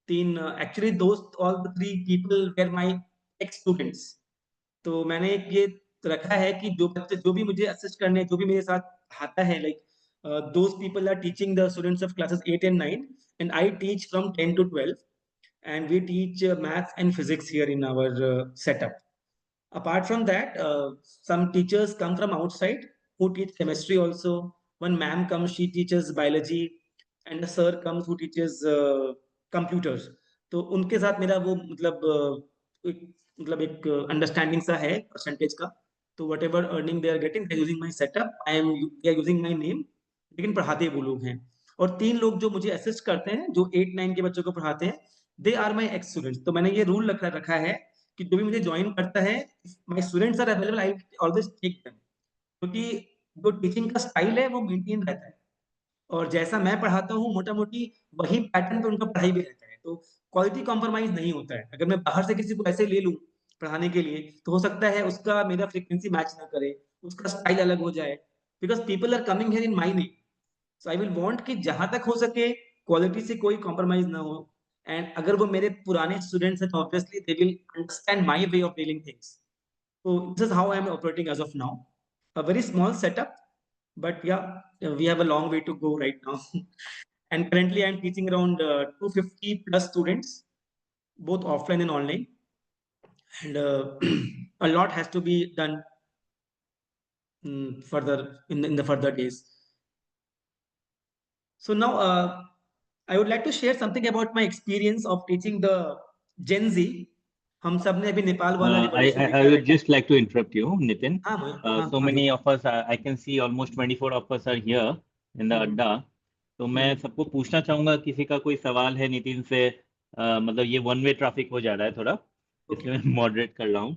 3 एक्चुअली दोस्त, all the 3 people were my ex students. तो मैंने एक ये रखा है कि जो बच्चे जो भी मुझे असिस्ट करने, जो भी मेरे साथ आता है, like those people are teaching the students of classes 8 and 9, and I teach from 10 to 12, and we teach maths and physics here in our setup. Apart from that, some teachers come from outside who teach chemistry also. One ma'am comes, she teaches biology, and a sir comes who teaches computers. तो उनके साथ मेरा वो एक understanding सा है percentage का। तो whatever earning they are getting, they using my setup, they are using my name, लेकिन पढ़ाते वो लोग हैं। और 3 लोग जो मुझे असिस्ट करते हैं, जो 8-9 के बच्चों को पढ़ाते हैं, they are my ex students. तो मैंने ये रूल रखा है कि जो भी मुझे ज्वाइन करता है, my students are available, I always take them, क्योंकि जो टीचिंग का स्टाइल है वो मेंटेन रहता है, और जैसा मैं पढ़ाता हूँ मोटा मोटी वही पैटर्न पे उनका पढ़ाई भी रहता है, तो क्वालिटी कॉम्प्रोमाइज नहीं होता है। अगर मैं बाहर से किसी को ऐसे ले लूँ पढ़ाने के लिए, तो हो सकता है उसका मेरा फ्रीक्वेंसी मैच ना करे, उसका स्टाइल अलग हो जाए, because people are coming here in my name. So I will want कि जहां तक हो सके क्वालिटी से कोई कॉम्प्रोमाइज ना हो, एंड अगर वो मेरे पुराने स्टूडेंट्स हैं तो obviously they will understand my way of dealing things. So this is how I am operating as of now. A very small setup, but yeah, we have a long way to go right now. And currently, I'm teaching around 250 plus students, both offline and online. And a lot has to be done further in the further days. So now, I would like to share something about my experience of teaching the Gen Z. हम सब ने अभी नेपाल वाला I revolution I would just like to interrupt you, Nitin. हाँ हाँ So many of us, I can see almost 24 of us are here in the हम्म, अड्डा। तो मैं सबको पूछना चाहूंगा, किसी का कोई सवाल है नितिन से? मतलब ये वन वे ट्रैफिक हो जा रहा है थोड़ा, इसलिए मैं मॉडरेट कर रहा हूँ।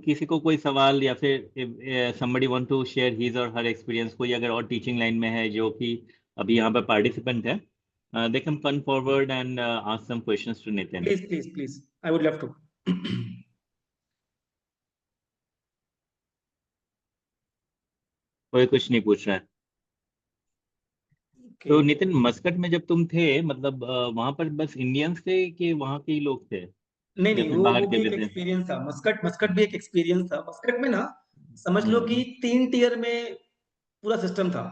किसी को कोई सवाल, या फिर somebody want to share his or her experience, कोई अगर और टीचिंग लाइन में है जो कि अभी यहाँ पर पार्टिसिपेंट है, they can come forward and ask some questions to Nitin. please, I would love to. कोई कुछ नहीं पूछ रहा है। तो नितिन, मस्कट में जब तुम थे, मतलब वहां पर बस इंडियंस थे कि वहां के ही लोग थे, नहीं या नहीं, फिर वो बाहर भी के एक भी थे? एक्सपीरियंस था। मस्कट भी एक एक्सपीरियंस था। मस्कट में ना, समझ लो कि 3 टियर में पूरा सिस्टम था,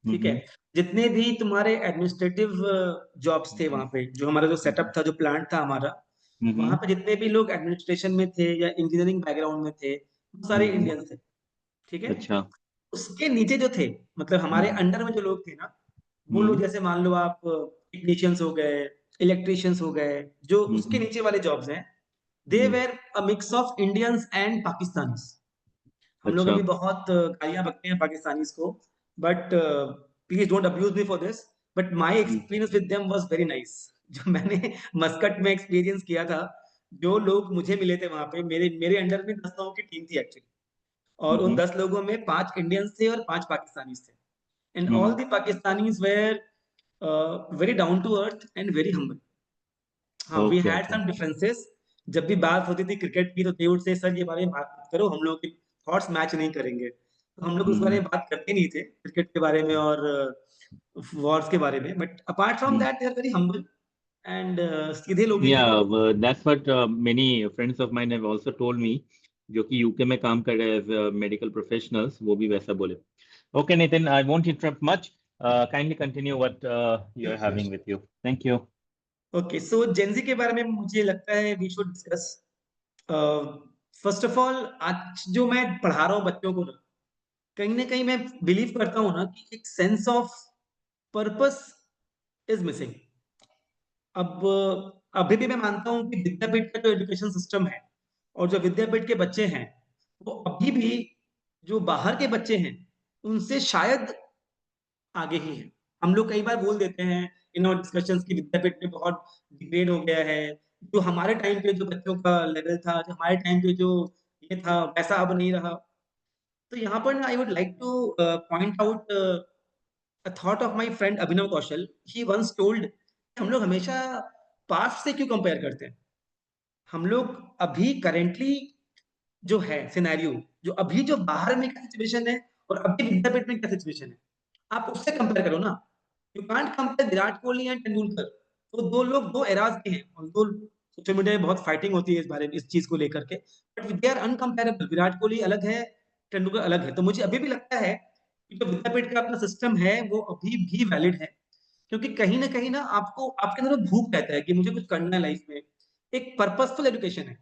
ठीक है। जितने भी तुम्हारे एडमिनिस्ट्रेटिव जॉब्स थे वहां पे, जो हमारा जो सेटअप था, जो प्लांट था हमारा, वहां पे जितने भी लोग एडमिनिस्ट्रेशन में थे या इंजीनियरिंग बैकग्राउंड में थे, वो सारे इंडियंस थे, ठीक है। अच्छा। उसके नीचे जो थे, मतलब हमारे अंडर में जो लोग थे ना, वो लोग जैसे मान लो आप टेक्नीशियंस हो गए, इलेक्ट्रिशियंस हो गए, जो उसके नीचे वाले जॉब्स हैं, they were a mix of Indians and Pakistanis. हम लोग अच्छा। अभी बहुत गालियां बकते हैं पाकिस्तानीज को, but please don't abuse me for this, but my experience with them was very nice. जो मैंने मस्कट में एक्सपीरियंस किया था, जो लोग मुझे मिले थे वहां पे, मेरे मेरे अंडर में 10 लोगों की टीम थी एक्चुअली। और उन 10 लोगों में 5 इंडियंस थे और 5 पाकिस्तानीज थे, and all the Pakistanis were very down to earth and very humble. हाँ, we Okay, had okay. Some differences. जब भी बात होती थी क्रिकेट की तो दे वुड से सर ये बारे में बात मत करो, हम लोग के थॉट्स मैच नहीं करेंगे. तो हम लोग उस बारे में बात करते नहीं थे, क्रिकेट के बारे में और वॉर्स के बारे में. But apart from that they are very humble and सीधे लोग ही थे. Yeah, that's what many friends of mine have also told me, जो कि यूके में काम कर रहे हैं मेडिकल प्रोफेशनल्स, वो भी वैसा बोले. Okay, Nitin, I won't interrupt much. Kindly continue what you're having with you. Thank you. Okay, so Gen Z के बारे में मुझे लगता है we should discuss. First of all, आज जो मैं पढ़ा रहा हूँ बच्चों को ना, कहीं ना कहीं मैं बिलीव करता हूँ ना कि एक sense of purpose is missing. अब अभी भी मैं मानता हूँ कि विद्यापीठ का जो एजुकेशन सिस्टम है और जो विद्यापीठ के बच्चे हैं, वो अभी भी जो बाहर के बच्चे हैं उनसे शायद आगे ही है. हम लोग कई बार बोल देते हैं इन और डिस्कशंस की विद्यापीठ में बहुत डिग्रेड हो गया है. जो हमारे टाइम पे जो बच्चों का लेवल था, जो हमारे टाइम पे जो ये था, वैसा अब नहीं रहा. तो यहाँ पर आई would like two point out a thought of my friend Abhinav Kaushal. He once told, हम लोग हमेशा पास्ट से क्यों कंपेयर करते हैं. हम लोग अभी करेंटली जो है सिनेरियो, जो अभी जो बाहर में क्या सिचुएशन है और अभी विद्यापीठ में क्या सिचुएशन है, आप उससे कंपेयर करो ना. You can't compare Virat Kohli and Tendulkar. वो दो लोग दो एराज के हैं और दो सोशल मीडिया में बहुत फाइटिंग होती है इस बारे में, इस चीज को लेकर के. But they are incomparable. Virat Kohli अलग है, तेंदुलकर अलग है. तो मुझे अभी भी लगता है कि जो विद्यापीठ का अपना सिस्टम है वो अभी भी वैलिड है, क्योंकि कहीं ना आपको आपके अंदर भूख रहता है कि मुझे कुछ करना है लाइफ में. एक पर्पसफुल एजुकेशन है.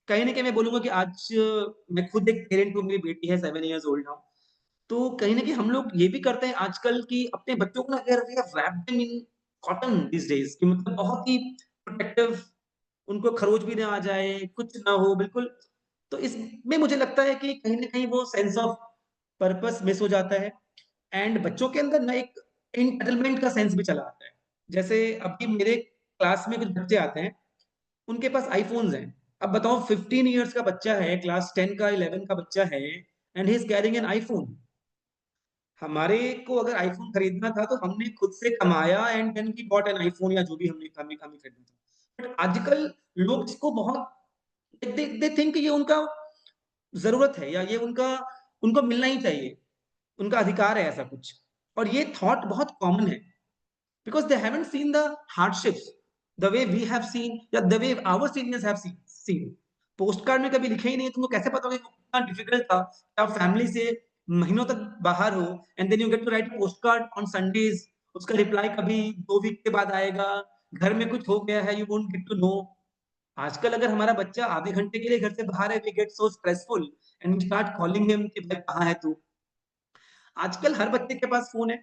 कहीं ना कहीं मैं बोलूंगा कि आज मैं खुद एक पेरेंट हूँ, मेरी बेटी है 7 years old नाउ. तो कहीं ना कहीं हम लोग ये भी करते हैं आजकल कि अपने बच्चों को ना अगर we have wrapped them in cotton this days, कि मतलब बहुत ही प्रोटेक्टिव, उनको खरोच भी ना आ जाए, कुछ ना हो बिल्कुल. तो इसमें मुझे लगता है कि कहीं ना कहीं वो सेंस ऑफ पर्पस मिस हो जाता है एंड बच्चों के अंदर ना एक एंटाइटलमेंट का सेंस भी चला आता है. जैसे अभी मेरे क्लास में कुछ बच्चे आते हैं, उनके पास आईफोन्स हैं. अब बताओ 15 इयर्स का बच्चा है, क्लास 10 का 11 का बच्चा है, and he is carrying an iPhone. हमारे को अगर आईफोन खरीदना था तो हमने खुद से कमाया and then we bought an iPhone, या जो भी हमने हमें हमें खरीदना था. बट आजकल लोग इसको बहुत दे थिंक ये उनका जरूरत है या ये उनका उनको मिलना ही चाहिए, उनका अधिकार है ऐसा कुछ. और ये थॉट बहुत कॉमन है because they haven't seen the hardships the way we have seen या the way our seniors have seen. Postcard में कभी लिखे ही नहीं, तुमको कैसे पता होगा कि कितना डिफिकल्ट था कि आप फैमिली से महीनों तक बाहर हो and then you get to write post card on Sundays. उसका रिप्लाई कभी 2 वीक के बाद आएगा. घर में कुछ हो गया है, you won't get to know. आजकल अगर हमारा बच्चा आधे घंटे के लिए घर से बाहर है, we get so stressful and we start calling him कि भाई कहाँ है तू. आजकल हर बच्चे के पास फोन है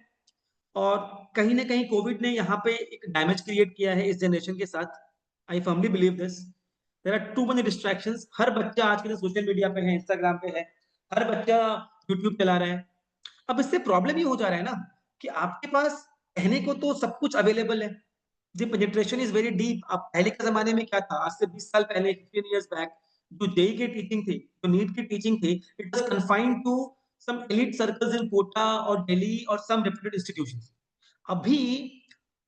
और कहीं ना कहीं कोविड ने यहाँ पे एक डैमेज क्रिएट किया है इस जनरेशन के साथ. I firmly believe this. There are too many distractions. हर बच्चा आज के दिन सोशल मीडिया पे है, इंस्टाग्राम पे है, हर बच्चा यूट्यूब चला रहा है. अब इससे प्रॉब्लम ये हो जा रहा है ना कि आपके पास कहने को तो सब कुछ अवेलेबल है, the penetration is very deep. अब पहले के जमाने में क्या था, आज से 20 साल पहले, 15 years बैक, जो जेई की टीचिंग थी, जो नीट की टीचिंग थी, it was confined to some elite circles in Kota और दिल्ली और सम रेप्यूटेड इंस्टीट्यूशंस. अभी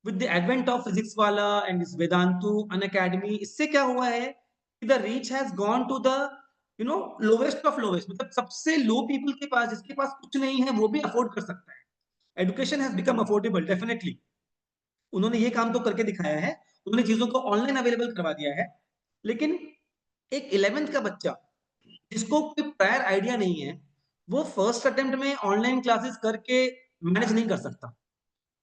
with the advent of Physics Wallah and this Vedantu Unacademy, इससे क्या हुआ है कि the reach has gone to the lowest of lowest. मतलब सबसे लो पीपल के पास, जिसके पास कुछ नहीं है वो भी अफोर्ड कर सकता है. Education has become affordable definitely. उन्होंने ये काम तो करके दिखाया है, उन्होंने चीजों को ऑनलाइन अवेलेबल करवा दिया है. लेकिन एक 11th का बच्चा जिसको कोई प्रायर आइडिया नहीं है, वो फर्स्ट अटेम्प्ट में ऑनलाइन क्लासेस करके मैनेज नहीं कर सकता.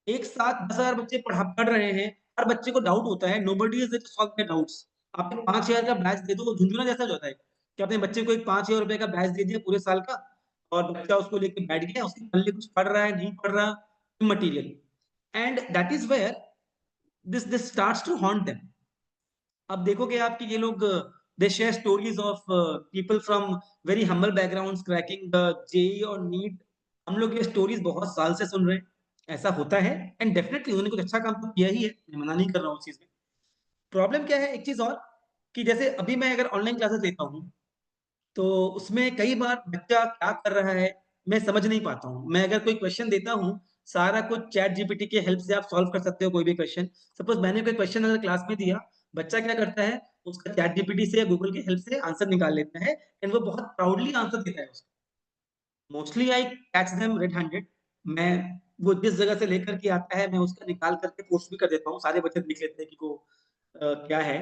एक साथ 10,000 बच्चे पढ़ रहे हैं, हर बच्चे को डाउट होता है. Nobody is to solve their doubts. आप 5,000 का बैच दे दो, झुंझुना जैसा होता है कि अपने बच्चे को एक 5,000 रुपए का बैच दे दिया पूरे साल का और बच्चा उसको लेके बैठ गया, उसके पल्ले कुछ पढ़ रहा है नहीं पढ़ रहा, material. And that is where this starts to haunt them. अब देखोगे आप कि ये लोग they share stories of people from very humble backgrounds cracking the JEE और NEET. हम लोग ये स्टोरीज बहुत साल से सुन रहे हैं. ऐसा होता है एंड डेफिनेटली उन्होंने कुछ अच्छा काम तो किया ही है, मैं मना नहीं कर रहा हूँ उस चीज में. प्रॉब्लम क्या है, एक चीज और, कि जैसे अभी मैं अगर ऑनलाइन क्लासेस लेता हूँ तो उसमें कई बार बच्चा क्या कर रहा है मैं समझ नहीं पाता हूँ। मैं अगर कोई क्वेश्चन देता हूँ, सारा कुछ चैट जीपीटी के हेल्प से आप सॉल्व कर सकते हो कोई भी क्वेश्चन। सपोज मैंने कोई क्वेश्चन अगर क्लास में दिया, बच्चा क्या करता है, उसका चैट जीपीटी से या गूगल के हेल्प से आंसर निकाल लेता है एंड वो बहुत प्राउडली आंसर देता है उसका। Mostly I catch them red handed. मैं वो जिस जगह से लेकर के आता है मैं उसका निकाल करके पोस्ट भी कर देता हूँ, सारे बच्चे लिख लेते हैं कि वो क्या है।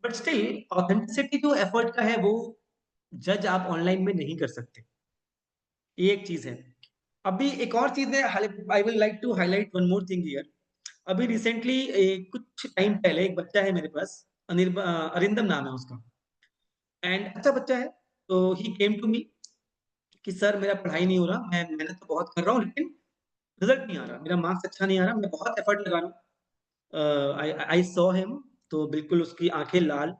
बट स्टिल ऑथेंटिसिटी जो एफर्ट का है वो जज आप ऑनलाइन में नहीं कर सकते, ये एक चीज है। अभी एक और चीज है, I will like to highlight one more thing here. अभी रिसेंटली कुछ टाइम पहले एक बच्चा है मेरे पास, अरिंदम नाम है उसका, एंड अच्छा बच्चा है। तो ही केम टू मी कि सर मेरा पढ़ाई नहीं हो रहा, मैं मेहनत तो बहुत कर रहा हूँ लेकिन रिजल्ट नहीं आ रहा, मेरा मार्क्स अच्छा नहीं आ रहा, मैं बहुत एफर्ट लगा रहा हूँ। आई सॉ हिम, तो बिल्कुल उसकी आंखें लाल,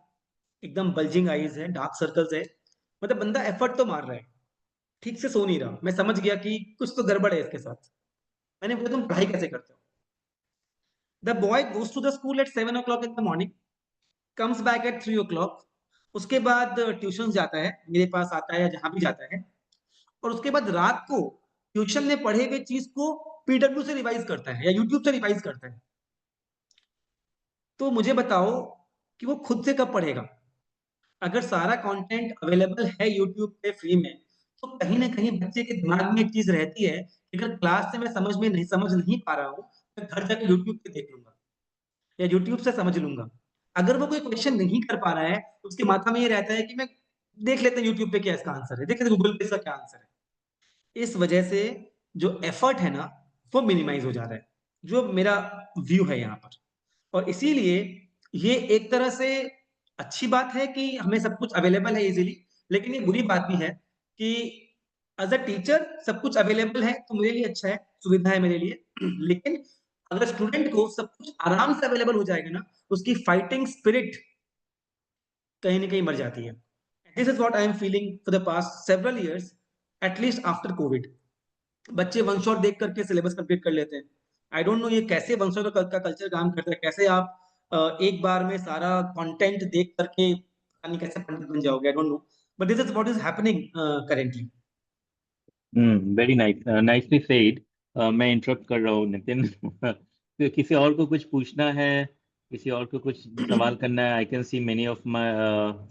एकदम बल्जिंग आईज है, डार्क सर्कल्स है, मतलब बंदा एफर्ट तो मार रहा है, ठीक से सो नहीं रहा। मैं समझ गया कि कुछ तो गड़बड़ है इसके साथ। मैंने बोला तुम पढ़ाई कैसे करते हो? The boy goes to the school at 7 o'clock in the morning, comes back at 3 o'clock। उसके बाद ट्यूशन जाता है, मेरे पास आता है या जहां भी जाता है, और उसके बाद रात को ट्यूशन में पढ़े हुए चीज को पीडब्ल्यू से रिवाइज करता है या यूट्यूब से रिवाइज करता है। तो मुझे बताओ कि वो खुद से कब पढ़ेगा? अगर सारा कंटेंट अवेलेबल है यूट्यूब पे फ्री में, तो कहीं ना कहीं बच्चे के दिमाग में एक चीज रहती है कि अगर क्लास से मैं समझ नहीं पा रहा हूँ, मैं घर जाकर यूट्यूब पे देख लूंगा या यूट्यूब से समझ लूंगा। अगर वो कोई क्वेश्चन नहीं कर पा रहा है तो उसके माथा में ये रहता है कि मैं देख लेते हैं यूट्यूब पे क्या इसका आंसर है, देख लेते गूगल पे इसका क्या आंसर है। इस वजह से जो एफर्ट है ना वो मिनिमाइज हो जा रहा है, जो मेरा व्यू है यहाँ पर। और इसीलिए ये एक तरह से अच्छी बात है कि हमें सब कुछ अवेलेबल है इजीली, लेकिन ये बुरी बात भी है कि एज अ टीचर सब कुछ अवेलेबल है तो मेरे लिए अच्छा है, सुविधा है मेरे लिए, लेकिन अगर स्टूडेंट को सब कुछ आराम से अवेलेबल हो जाएगा ना, उसकी फाइटिंग स्पिरिट कहीं ना कहीं मर जाती है। This is what I am feeling for the past several years, at least after Covid. बच्चे वन शॉट देख करके सिलेबस कंप्लीट कर लेते हैं। आई डोंट नो ये कैसे वन शॉट का कल्चर काम करता है, कैसे आप एक बार में सारा कंटेंट देख करके पता नहीं कैसे पंडित बन जाओगे, I don't know, but this is what is happening currently. Very nice, nicely said. मैं इंटरप्ट कर रहा हूँ नितिन। तो किसी और को कुछ पूछना है, किसी और को कुछ सवाल करना है? I can see many of my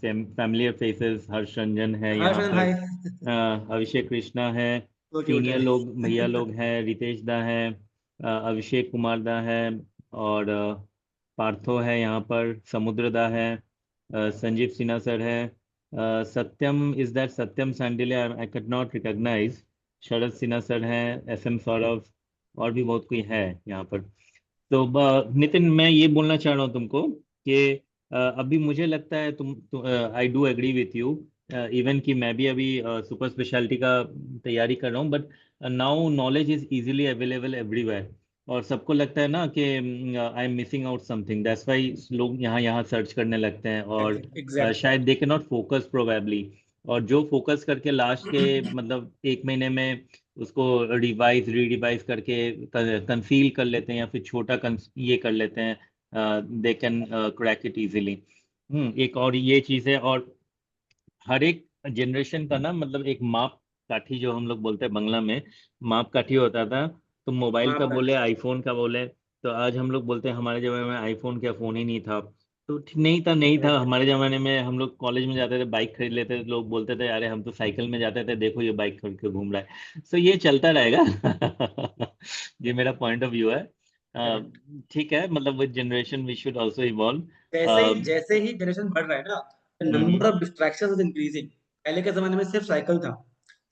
familiar faces. Harsh Ranjan है हाय यहाँ फजन पर, हाय। अभिषेक कृष्णा है, तो क्यूट सीनियर है। लोग भैया लोग हैं, रितेश दा है, अभिषेक कुमार दा है, और पार्थो है यहाँ पर, समुद्र दा है, संजीव सिन्हा सर है, Satyam, is that Satyam Sandile? I cannot recognise. Sharad Sinha sir हैं, SM सौरभ, और भी बहुत कोई है यहाँ पर। तो नितिन, मैं ये बोलना चाह रहा हूँ तुमको कि अभी मुझे लगता है I do agree with you, even कि मैं भी अभी सुपर स्पेशलिटी का तैयारी कर रहा हूँ, but now knowledge is easily available everywhere, और सबको लगता है ना कि I am missing out something, that's why लोग यहाँ यहाँ सर्च करने लगते हैं, और एग्जैक्टली। शायद they can not focus probably, और जो फोकस करके लास्ट के मतलब 1 महीने में उसको रिवाइज री रिवाइज करके कंसील कर लेते हैं, या फिर छोटा ये कर लेते हैं, they can crack it easily. एक और ये चीज है, और हर एक जनरेशन का ना मतलब एक माप काठी, जो हम लोग बोलते हैं बंगला में, माप काठी होता था। तो मोबाइल का बोले, आईफोन का बोले, तो आज हम लोग बोलते हैं हमारे जमाने में आईफोन क्या, फोन ही नहीं था। तो नहीं था हमारे जमाने में। हम लोग कॉलेज में जाते थे, बाइक खरीद लेते थे, लोग बोलते थे अरे हम तो साइकिल में जाते थे, देखो ये बाइक खरीद के घूम रहा है। सो ये चलता रहेगा। ये मेरा पॉइंट ऑफ व्यू है। अ, ठीक है, मतलब with generation we should also evolve. जैसे ही जनरेशन बढ़ रहा है ना, number of distractions is increasing. पहले के जमाने में सिर्फ साइकिल था,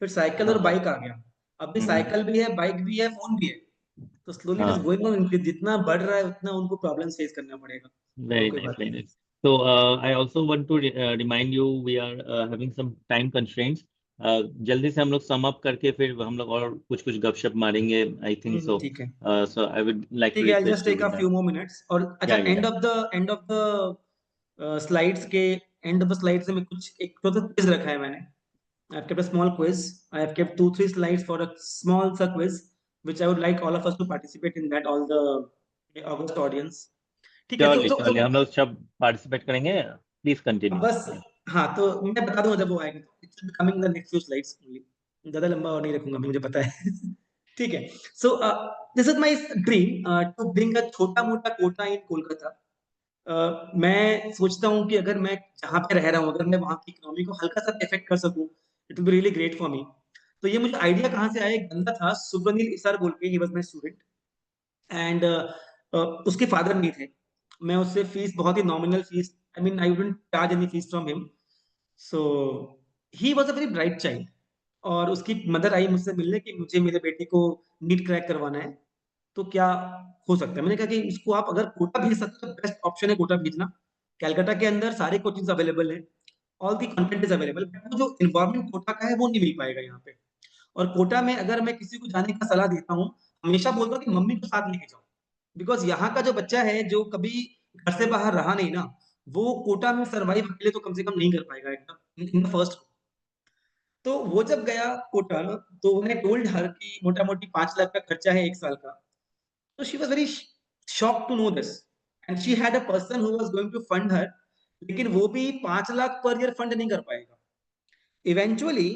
फिर साइकिल और बाइक आ गया, अभी साइकिल भी है, बाइक भी है, फोन भी है। तो स्लोली इट इज हाँ, गोइंग ऑन इंक्रीज, जितना बढ़ रहा है उतना उनको प्रॉब्लम फेस करना पड़ेगा, और very कोई nice, बात very नहीं। nice. So I also want to remind you we are having some time constraints. जल्दी से हम लोग सम अप करके फिर हम लोग और कुछ कुछ गपशप मारेंगे, आई थिंक सो। ठीक है। So I would like to ठीक है, I just request you take a with few that. More minutes. और अच्छा, Yeah, yeah. End of the slides के एंड ऑफ द स्लाइड्स में कुछ एक छोटा क्विज रखा है मैंने। I have kept a small quiz, I have kept 2-3 slides for a small सा quiz which I would like all of us to participate in that, all the august audience. ठीक है, Surely, surely हम लोग सब participate करेंगे. Please continue. बस Yeah. हाँ, तो मैं बता दूंगा जब वो आएगा, तो it's coming the next few slides only, ज्यादा लंबा और नहीं रखूंगा मैं, मुझे पता है। ठीक है, so this is my dream to bring a छोटा मोटा कोटा इन कोलकाता। मैं सोचता हूँ कि अगर मैं जहाँ पे रह रहा हूँ, अगर मैं वहाँ की इकोनॉमी को हल्का सा इफेक्ट कर सकूँ, it will be really great for me. तो ये मुझे आइडिया कहाँ से आया, एक बंदा था सुब्रनील इसार बोल के, he was my student, and उसके फादर नहीं थे। मैं उससे फीस, बहुत ही nominal fees, I mean I wouldn't charge any fees from him. So he was a very bright child, और उसकी मदर आई मुझसे मिलने कि मुझे मेरे बेटे को नीट क्रैक करवाना है, तो क्या हो सकता है। मैंने कहा कि इसको आप अगर कोटा भेज सकते हो तो बेस्ट ऑप्शन है कोटा भेजना। कैलकाटा के अंदर सारे कोचिंग्स अवेलेबल है, all the content is available, but वो जो इन्वायरमेंट कोटा का है वो नहीं मिल पाएगा यहाँ पे। और कोटा में अगर मैं किसी को जाने का सलाह देता हूँ, हमेशा बोलता हूँ कि मम्मी को साथ लेके जाओ, बिकॉज यहाँ का जो बच्चा है जो कभी घर से बाहर रहा नहीं ना, वो कोटा में सर्वाइव अकेले तो कम से कम नहीं कर पाएगा एकदम इन द फर्स्ट। तो वो जब गया कोटा, तो मैंने टोल्ड हर कि मोटा मोटी 5 लाख का खर्चा है 1 साल का। तो she was very shocked to know this, and she had a person who was going to fund her, लेकिन वो भी 5 लाख पर ईयर फंड नहीं कर पाएगा। Eventually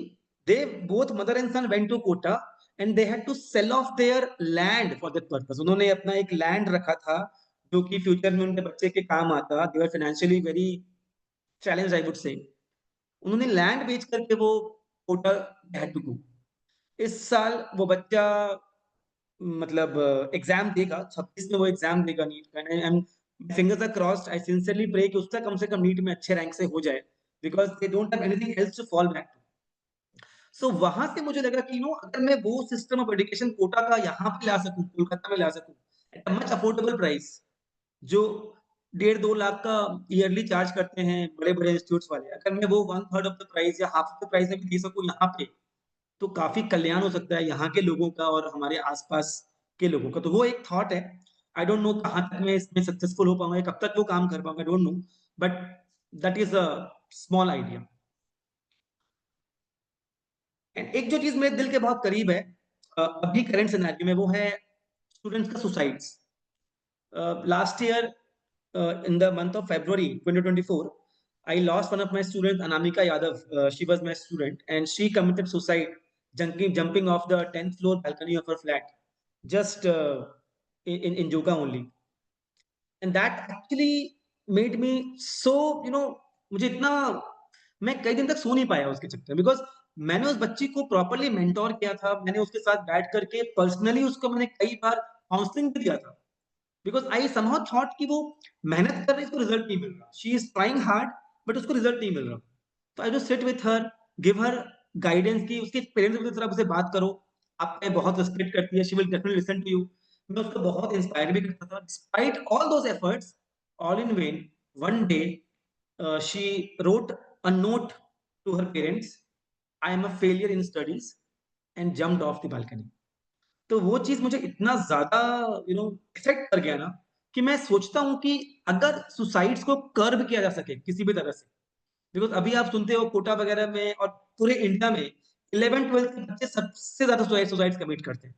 they both mother and son went to Kota, and they had to sell off their land for that purpose. उन्होंने अपना एक land रखा था जो कि फ्यूचर में उनके बच्चे के काम आता। they were financially very challenged, I would say. उन्होंने लैंड बेच करके वो कोटा had to go। इस साल वो बच्चा मतलब एग्जाम देगा, 26 में वो एग्जाम देगा नीट का, and fingers are crossed, I sincerely pray कि उसका कम से कम नीट में अच्छे रैंक से हो जाए, because they don't have anything else to fall back to. So वहां से मुझे लगा कि अगर मैं वो सिस्टम ऑफ एजुकेशन कोटा का यहाँ पे ला सकूं, कोलकाता में ला सकूं at a much affordable price, जो 1.5-2 लाख का ईयरली चार्ज करते हैं बड़े बड़े इंस्टीट्यूट्स वाले, अगर मैं वो 1/3 ऑफ द प्राइस या हाफ ऑफ द प्राइस में भी दे सकूं यहाँ पे, तो काफी कल्याण हो सकता है यहाँ के लोगों का और हमारे आसपास के लोगों का। तो वो एक थॉट है। आई डोंट नो कहाँ तक मैं इसमें सक्सेसफुल हो पाऊंगा, कब तक वो काम कर पाऊंगा, I don't know, but that is a small idea. एक जो चीज मेरे दिल के बहुत करीब है अभी करंट सिनेरियो में, वो है स्टूडेंट्स का suicides. Last year in the month of February 2024, I lost one of my students, Anamika Yadav. She was my student, and she committed suicide, jumping off the 10th floor balcony of her flat, just in yoga only. And that actually made me so, मुझे इतना, मैं कई दिन तक सो नहीं पाया उसके चक्कर में, बिकॉज मैंने उस बच्ची को प्रॉपरली मेंटोर किया था, मैंने उसके साथ बैठ करके पर्सनली उसको मैंने कई बार काउंसलिंग भी दिया था, बिकॉज आई समहाउ थॉट कि वो मेहनत कर रही है, इसको रिजल्ट नहीं मिल रहा, she is trying hard but उसको रिजल्ट नहीं मिल रहा। तो I just sit with her, give her guidance की उसके पेरेंट्स की तरफ से बात करो, आपका बहुत रिस्पेक्ट करती है, she will definitely listen to you. मैं उसको बहुत इंस्पायर भी करता था, despite all those efforts, all in vain, one day she wrote a note to her parents, I am a failure in studies, and jumped off the balcony. तो वो चीज मुझे इतना ज्यादा इफेक्ट कर गया ना, कि मैं सोचता हूँ कि अगर सुसाइड्स को कर्ब किया जा सके किसी भी तरह से, बिकॉज अभी आप सुनते हो कोटा वगैरह में और पूरे इंडिया में 11th-12th के बच्चे सबसे ज्यादा सुसाइड्स कमिट करते हैं।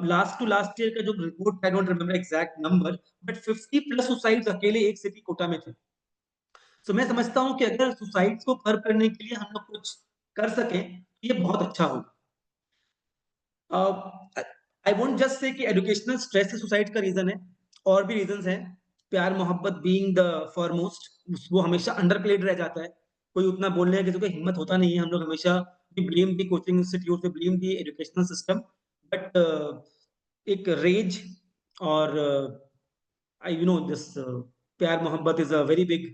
लास्ट टू लास्ट ईयर का जो report, I don't remember exact number, but 50+ suicides अकेले एक सिटी कोटा में थे। तो मैं समझता हूँ कि अगर सुसाइड्स को कर्ब करने के लिए हम लोग कुछ कर सके, ये बहुत अच्छा होगा। आई वोंट जस्ट से कि एजुकेशनल स्ट्रेस ही सुसाइड का रीजन है, और भी रीजंस हैं। प्यार मोहब्बत बीइंग द फॉरमोस्ट, वो हमेशा अंडर प्लेड रह जाता है, कोई उतना बोलने का किसी को हिम्मत होता नहीं है। हम लोग हमेशा blame the coaching institute, blame the educational system, but एक रेज और आई दिस प्यार मोहब्बत is a very big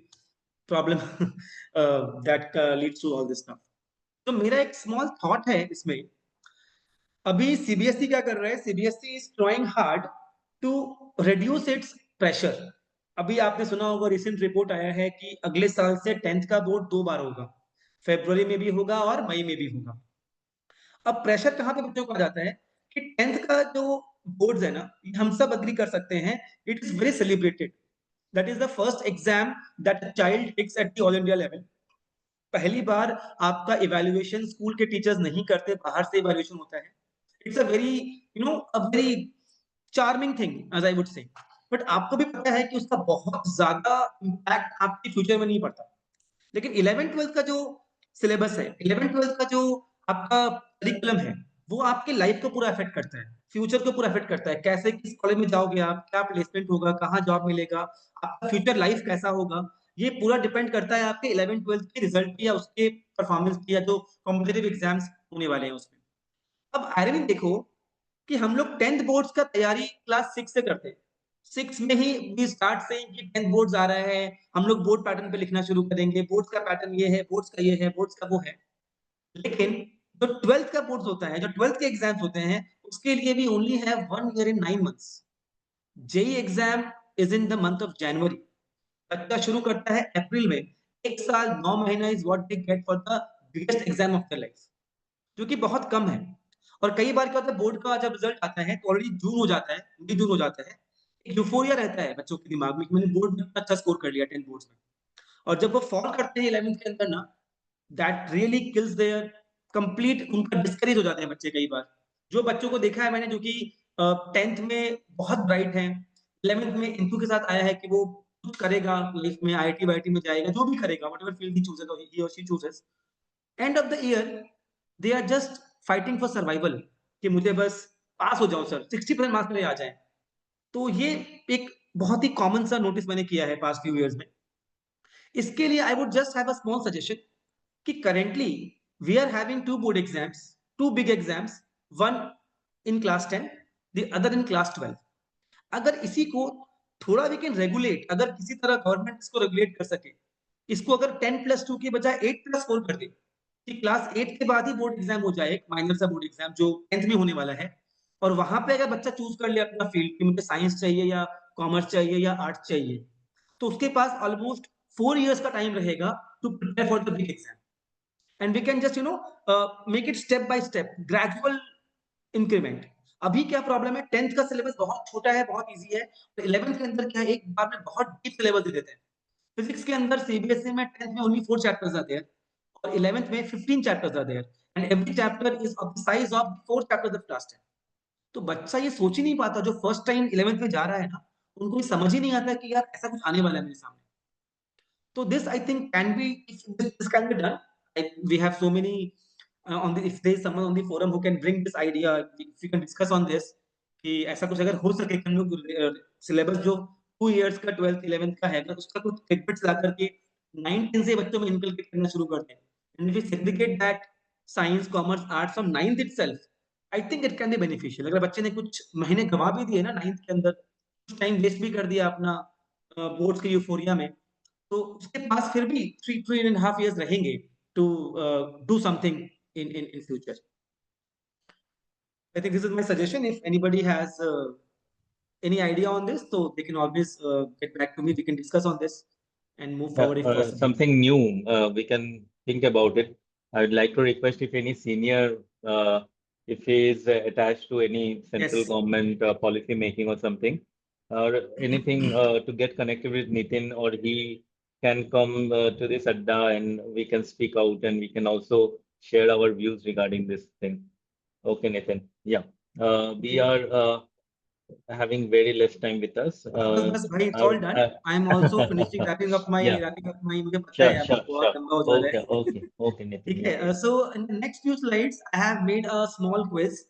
problem that leads to all this stuff. तो मेरा एक स्मॉल थॉट है इसमें, अभी सीबीएसई क्या कर रहा है, CBSE is trying hard to reduce its pressure. अभी आपने सुना होगा, रिसेंट रिपोर्ट आया है कि अगले साल से 10th का बोर्ड 2 बार होगा, फरवरी में भी होगा और मई में भी होगा। अब प्रेशर कहाँ पे बच्चों को आ जाता है कि 10th का जो बोर्ड्स है ना, हम सब अग्री कर सकते हैं, it is very celebrated, that is the first exam that child takes at the all India level. पहली बार आपका इवैल्यूएशन स्कूल के टीचर्स नहीं करते, बाहर से इवैल्यूएशन होता है। It's a very a very charming thing, as I would say, but आपको भी पता है कि उसका बहुत ज्यादा इम्पैक्ट आपके फ्यूचर में नहीं पड़ता। लेकिन 11th-12th का जो सिलेबस है, 11th-12th का जो आपका करिकुलम है, वो आपके लाइफ को पूरा अफेक्ट करता है, फ्यूचर को पूरा अफेक्ट करता है। कैसे किस कॉलेज में जाओगे आप, क्या प्लेसमेंट होगा, कहाँ जॉब मिलेगा, आपका फ्यूचर लाइफ कैसा होगा, ये पूरा डिपेंड करता है आपके 11th-12th के रिजल्ट पे या उसके परफॉर्मेंस पे या जो कॉम्पिटिटिव एग्जाम्स होने वाले हैं उसमें। अब आयरनी देखो कि हम लोग 10th बोर्ड्स का तैयारी क्लास 6 से करते हैं। 6 में ही वी स्टार्ट सेइंग कि 10th बोर्ड्स आ रहा है, हम लोग बोर्ड पैटर्न पे लिखना शुरू करेंगे, बोर्ड्स का पैटर्न ये है, बोर्ड्स का ये है, बोर्ड्स का वो है। लेकिन जो 12th का बोर्ड्स होता है, जो 12th के एग्जाम्स होते हैं, उसके लिए we only have 1 year in 9 months. JEE exam is in the month of January. बच्चा शुरू करता है अप्रैल में। 1 साल 9 महीना is what they get for the biggest exam of their life, जो कि बहुत कम है। और कई बार क्या होता है, बोर्ड का जब रिजल्ट आता है तो ऑलरेडी जून हो जाता है, मई जून हो जाता है। एक यूफोरिया रहता है बच्चों के दिमाग में कि मैंने बोर्ड में इतना अच्छा स्कोर कर लिया 10 बोर्ड्स में। और जब वो फॉल करते हैं 11th के अंदर ना, that really kills their complete, उनका डिस्करेज हो जाते हैं बच्चे कई बार। जो बच्चों को देखा है मैंने जो कि 10th में बहुत ब्राइट हैं, 11th में इंटू के साथ आया है कि वो कुछ करेगा लाइफ में, आईआईटी वाईटी में जाएगा, जो भी करेगा, whatever field he chooses he और she chooses, end of the year they are just fighting for survival कि मुझे बस पास हो जाऊं सर, 60% मार्क्स मेरे आ जाएं। तो ये एक बहुत ही कॉमन सा नोटिस मैंने किया है पास्ट फ्यू इयर्स में। इसके लिए I would just have a small suggestion कि currently we are having 2 board exams, 2 big exams, one in class 10, the other in class 12। अगर इसी को थोड़ा वी कैन रेगुलेट, अगर किसी तरह गवर्नमेंट इसको रेगुलेट कर सके, इसको अगर 10+2 की बजाय 8+4 कर दे कि क्लास 8 के बाद ही बोर्ड एग्जाम हो जाए, एक माइनर सा बोर्ड एग्जाम जो 10th में होने वाला है, और वहां पे अगर बच्चा चूज कर ले अपना फील्ड कि मुझे साइंस चाहिए या कॉमर्स चाहिए या आर्ट्स चाहिए, तो उसके पास ऑलमोस्ट 4 इयर्स का टाइम रहेगा to prepare for the big exam. And we can just make it step by step, gradual increment. अभी क्या प्रॉब्लम है, 10th का सिलेबस बहुत छोटा है, बहुत इजी है, तो 11th के अंदर क्या है, एक बार में बहुत डीप सिलेबस दे देते हैं। फिजिक्स के अंदर सीबीएसई में 10th में ओनली 4 चैप्टर्स आते हैं और 11th में 15 चैप्टर्स आते हैं, and every chapter is of the size of 4 chapters of class 10। तो बच्चा ये सोच ही नहीं पाता, जो फर्स्ट टाइम 11th में जा रहा है ना, उनको ये समझ ही नहीं आता कि यार ऐसा कुछ आने वाला है मेरे सामने। So this I think can be, if this can be done. We have so many on the, if there is someone on the forum who can bring this idea, if we can discuss on this कि ऐसा कुछ अगर हो सके कि हम लोग syllabus जो 2 इयर्स का 12th 11th का है उसका कुछ टिपिट्स ला करके 9-10 से बच्चों में इनकलकेट करना शुरू करते हैं, and if we segregate that science commerce arts from 9th itself, I think it can be beneficial. अगर बच्चे ने कुछ महीने गवा भी दिए ना 9th के अंदर, कुछ टाइम वेस्ट भी कर दिया अपना बोर्ड्स के यूफोरिया में, तो उसके पास फिर भी 3.5 years रहेंगे to do something in future. I think this is my suggestion. If anybody has any idea on this, so they can always get back to me. We can discuss on this and move forward if possible. Something new, we can think about it. I would like to request if any senior, if he is attached to any central Yes. government policy making or something, or anything to get connected with Nitin, or he can come to this Adda and we can speak out and we can also share our views regarding this thing. Okay, Nitin. Yeah. We are having very less time with us. बस भाई, it's all done. I am also finishing wrapping up my मुझे पता है Sure, अब बहुत लंबा हो जा रहा है। okay, Nitin. ठीक है, so in the next few slides I have made a small quiz,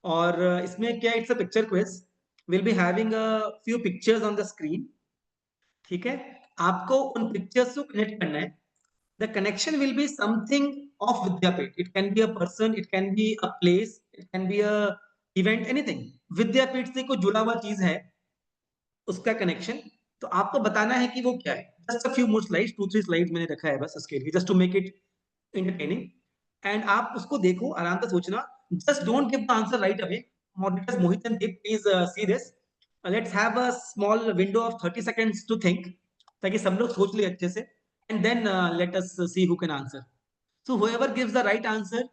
और इसमें क्या, it's a picture quiz. We'll be having a few pictures on the screen. ठीक है, आपको उन पिक्चर्स को कनेक्ट करना है। The connection will be something of Vidyapit. It can be a person, it can be a place, it can be a event, anything. विद्यापीठ से कोई जुड़ा हुआ चीज है, उसका कनेक्शन, तो आपको बताना है कि वो क्या है। Just a few more slides, 2-3 slides मैंने रखा है बस उसके लिए, just to make it entertaining. And आप उसको देखो, आराम से सोचना, just don't give the answer right away. Moderators Mohit and Deep, please see this. Let's have a small window of 30 seconds to think, ताकि सब लोग सोच ले अच्छे से, and then let us see who can answer. So whoever gives the right answer,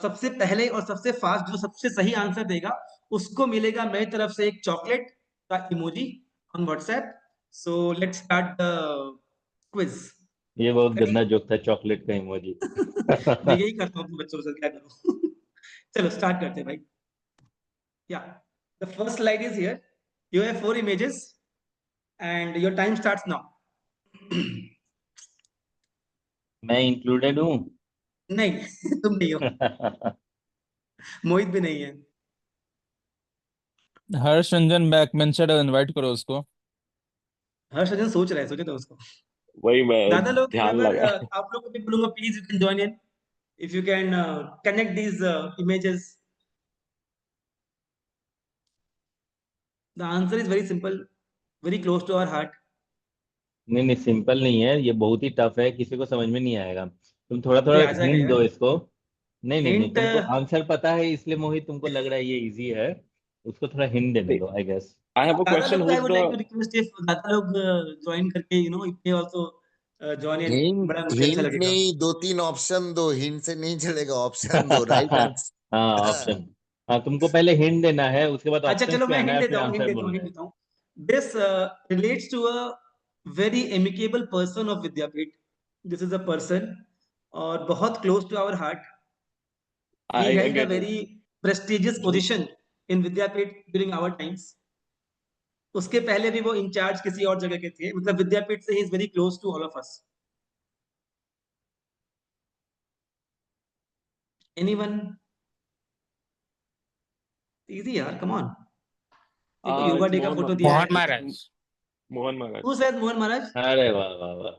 सबसे पहले और सबसे फास्ट जो सबसे सही आंसर देगा, उसको मिलेगा मेरी तरफ से एक चॉकलेट का emoji on WhatsApp. So let's start the quiz. ये बहुत गंदा जोक था, चॉकलेट का इमोजी। मैं यही करता हूँ बच्चों से, क्या करूँ। चलो स्टार्ट करते हैं भाई। या the first slide is here, you have 4 images and your time starts now. मैं इंक्लूडेड हूँ? नहीं तुम नहीं हो, मोहित भी नहीं है। हर्ष रंजन बैक बेंचर इनवाइट करो उसको। हर्षवर्धन सोच रहा है, सोचे तो उसको। वही मैं ज्यादा लोग ध्यान whoever, लगा। आप लोग को भी बोलूंगा, please you can join in if you can connect these images. The answer is very simple, very close to our heart. नहीं नहीं, सिंपल नहीं है, ये बहुत ही टफ है, किसी को समझ में नहीं आएगा। तुम थोड़ा थोड़ा ये आ जाएगा हिंट यार। दो इसको। नहीं नहीं नहीं, हिंट, तुमको आंसर पता है इसलिए मोहित तुमको लग रहा है ये इजी है। उसको थोड़ा हिंट देने दो, I guess. I have a ज्यादा question. लोग को I Who's would the like to request, if ज्यादा लोग ज्वाइन करके if they also join in, hint बड़ा मुझे अच्छा हिंट लगेगा। नहीं, 2-3 ऑप्शन दो, हिंट से नहीं चलेगा, ऑप्शन दो, राइट आंसर। हाँ, ऑप्शन। हाँ, तुमको पहले हिंट देना है, उसके बाद अच्छा ऑप्शंस चलो पे मैं आना हिंट है, देता फिर हूँ, हिंट आंसर देता हूँ, बोलना हिंट है। देता हूँ। This relates to a very amicable person of Vidyapeeth. This is a person और बहुत close to our heart. He I held a get it. very prestigious position in Vidyapit during our times. उसके पहले भी वो in charge किसी और जगह के थे, मतलब विद्यापीठ से ही is very close to all of us. Anyone? Easy यार, कम ऑन। देखो योगा It's डे का Mohan फोटो दिया है। Maharaj. Maharaj. Mohan Maharaj. Who said Mohan महाराज? अरे वाह वाह वाह,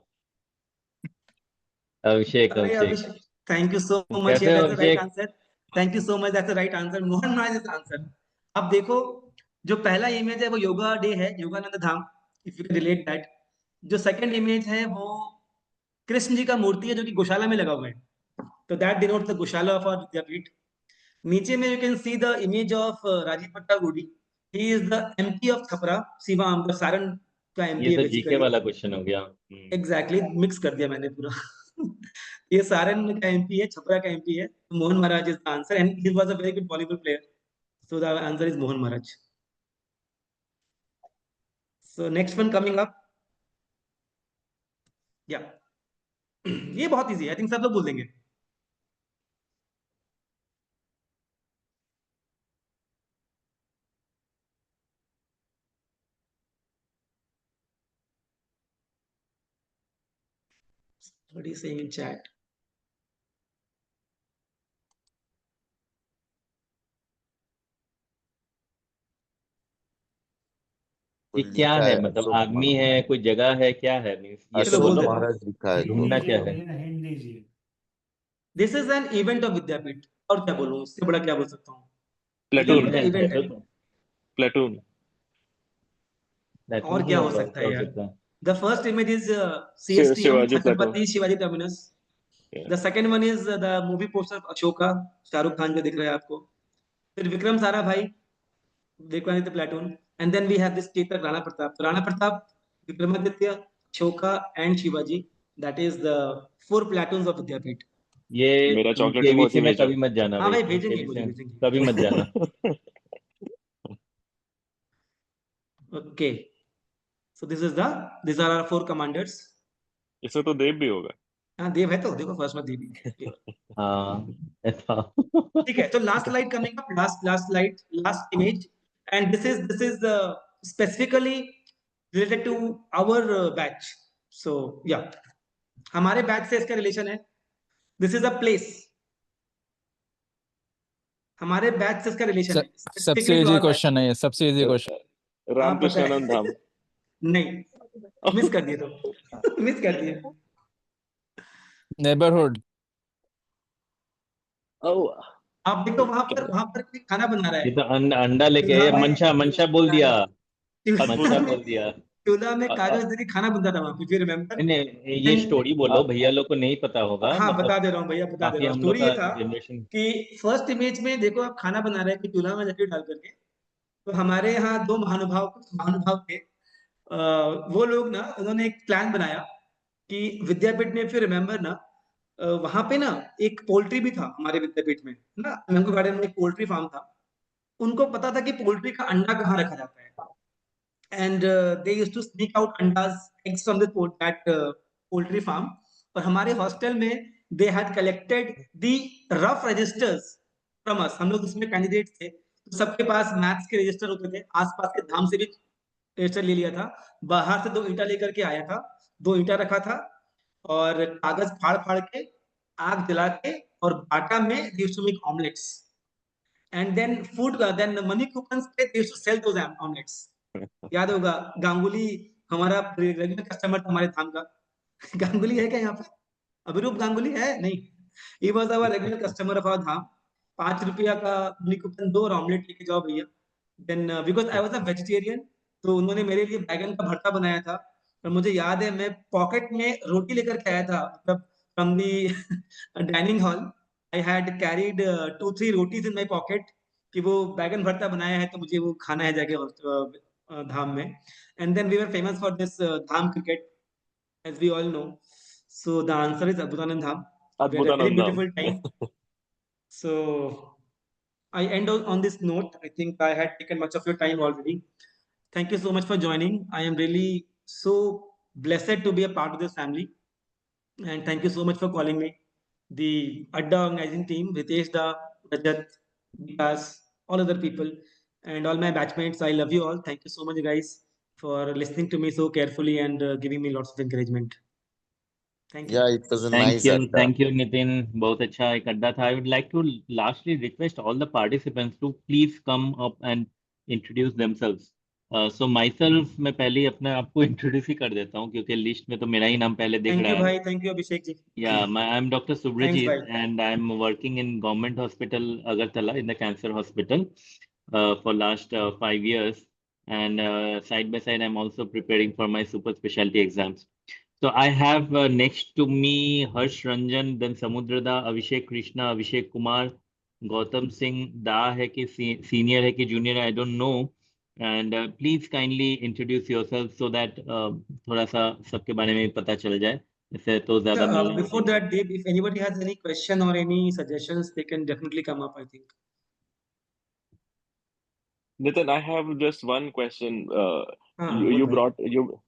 अभिषेक अरे अभिषेक। अभिषेक, थैंक यू सो मच, कैसे हो that's the right Abhishek? Answer. Thank you so much, that's the right answer. Mohan Maharaj is answer. अब देखो, जो पहला इमेज है वो योगा डे है, Yogananda Dham, if you can relate that. जो सेकंड इमेज है वो कृष्ण जी का मूर्ति है जो कि गौशाला में लगा हुआ है, तो that denotes the gaushala of our Vidyapeeth. नीचे में you can see the image of Rajiv Pattagudi. He is the MP of Chhapra, शिवाम, द सारण का ये एमपी है तो जीके बेसिकली। वाला क्वेश्चन हो गया। एग्जैक्टली, मिक्स कर दिया मैंने पूरा। ये सारण का एमपी है, छपरा का एमपी है। तो Mohan Maharaj is the answer and he was a very good volleyball player, so the answer is Mohan Maharaj. So next one coming up, या ये बहुत इजी है, आई थिंक सब लोग बोल देंगे। What are you saying in chat? ये कुछ क्या लिखा है, है मतलब अशोक आदमी है, कोई जगह है, क्या है? मीन्स ये तो चलो बोल अशोक बोलो, देता हूँ। महाराज लिखा है तो। ढूंढना क्या है? हिंट दीजिए। This is an event of Vidyapeeth, और क्या बोलूं, इससे बड़ा क्या बोल सकता हूँ। Platoon. विद्यापीठ का इवेंट है। Platoon. प्लेटून और ही क्या हो होगा, सकता क्या है हो यार। सकता है? The first image is CSTM, Shivaji Platoon. Chhatrapati Shivaji terminus. Yeah. The second one is the movie poster of Ashoka, Shahrukh Khan जो दिख रहा है आपको। फिर Vikram Sarabhai, Vikramaditya platoon, and then we have this Chetak Rana Pratap. तो Rana Pratap, Vikramaditya, Ashoka and Shivaji, that is the 4 platoons of Vidyapeeth. ये मेरा तुम चॉकलेट केबीसी इमोजी में भेजो। कभी मत जाना हाँ भाई, भाई, तुम भेजेंगे केबीसी मुझे, में भेजेंगे। कभी मत जाना। Okay, so these are our 4 commanders. इसमें तो देव भी होगा। हाँ देव है, तो देखो फर्स्ट में देवी। Okay. हाँ, ऐसा। ठीक है, तो last slide coming up, last slide, last image, and this is specifically related to our batch. So या हमारे बैच से इसका रिलेशन है। दिस इज अ प्लेस, हमारे बैच से इसका रिलेशन है सबसे specifically to easy our batch. Question है ये, सबसे इजी क्वेश्चन। हाँ पता है। रामकृष्णानंद धाम। नहीं, मिस कर दिए, तो मिस कर दिए। नेबरहुड। Oh. आप देखो वहां पर कोई खाना बना रहा ये है। तो अंडा लेके चूल्हा में, मंशा मंशा बोल दिया, चूल्हा मंशा अद्भुत। बोल दिया। चूल्हा में अ- कागज अ- देके खाना बनता था वहां पे, फिर रिमेम्बर। नहीं नहीं, ये स्टोरी बोलो, भैया लोग को नहीं पता होगा, हाँ मतलब बता दे रहा हूँ भैया, बता दे बाकी रहा हूँ। हम लोग स्टोरी ये का था जनरेशन। कि फर्स्ट इमेज में देखो आप खाना बना रहे हैं कि चूल्हा में लकड़ी डाल करके। तो हमारे यहाँ 2 महानुभाव थे। वो लोग ना, उन्होंने एक प्लान बनाया कि विद्यापीठ में, फिर रिमेम्बर ना, वहां पे ना एक पोल्ट्री भी था हमारे विद्यापीठ में ना, मैंगो गार्डन में एक पोल्ट्री फार्म था। उनको पता था कि पोल्ट्री का अंडा कहाँ रखा जाता है, and they used to sneak out अंडास, eggs from that poultry farm. और हमारे हॉस्टल में they had collected the rough registers from us. हम लोग उसमें कैंडिडेट थे, तो सबके पास मैथ्स के रजिस्टर होते थे। आसपास के धाम से भी रजिस्टर ले लिया था, बाहर से 2 ईंटा लेकर के आया था, 2 ईंटा रखा था, और कागज फाड़ फाड़ के आग जला के और बाटा में they used to make omelets and then then money coupons पे they used to sell those omelets. याद होगा गांगुली हमारा रेगुलर कस्टमर था हमारे धाम का। गांगुली है क्या यहाँ पे? अभिरूप गांगुली है नहीं? He was our regular customer of our Dham. 5 रुपया का मनी कूपन दो और ऑमलेट लेके जाओ भैया। Then because I was a vegetarian तो उन्होंने मेरे लिए बैगन का भरता बनाया था और मुझे याद है मैं पॉकेट में रोटी लेकर के आया था मतलब from the dining hall. I had carried 2-3 rotis in my pocket कि वो बैगन भरता बनाया है तो मुझे वो खाना है जाके धाम में। And then we were famous for this धाम cricket as we all know. So the answer is Abhutanand Dham. We had a very Abhutanand Dham. beautiful time. So I end on this note. I think I had taken much of your time already. Thank you so much for joining. I am really so blessed to be a part of this family. And thank you so much for calling me. The Adda organizing team, Ritesh Da, Rajat, Vikas, all other people, and all my batchmates. I love you all. Thank you so much, guys, for listening to me so carefully and giving me lots of encouragement. Thank you. Yeah, it was a nice Adda. Thank you, Nitin. बहुत अच्छा एक अड्डा था. I would like to lastly request all the participants to please come up and introduce themselves. So myself, मैं पहले अपने आप को introduce ही कर देता हूँ क्योंकि लिस्ट में तो मेरा ही नाम पहले दिख Thank रहा you, है. bhai. Thank you, Abhishek ji. Yeah, I'm Dr. Thanks, Subrajit bhai. and I'm working in Government Hospital Agartala in the Cancer Hospital for last 5 years, and side by side I'm also preparing for my super specialty exams. So I have next to me Harsh Ranjan, then Samudrada, Abhishek Krishna, Abhishek Kumar, Gautam Singh, Da hai ki senior hai ki junior, I don't know. And please kindly introduce yourself so that थोड़ा सा सबके बारे में पता चल जाए. इससे तो ज़्यादा मिलना Before that, Dave, if anybody has any question or any suggestions, they can definitely come up, I think. Nitin, I have just one question. Good, bhai.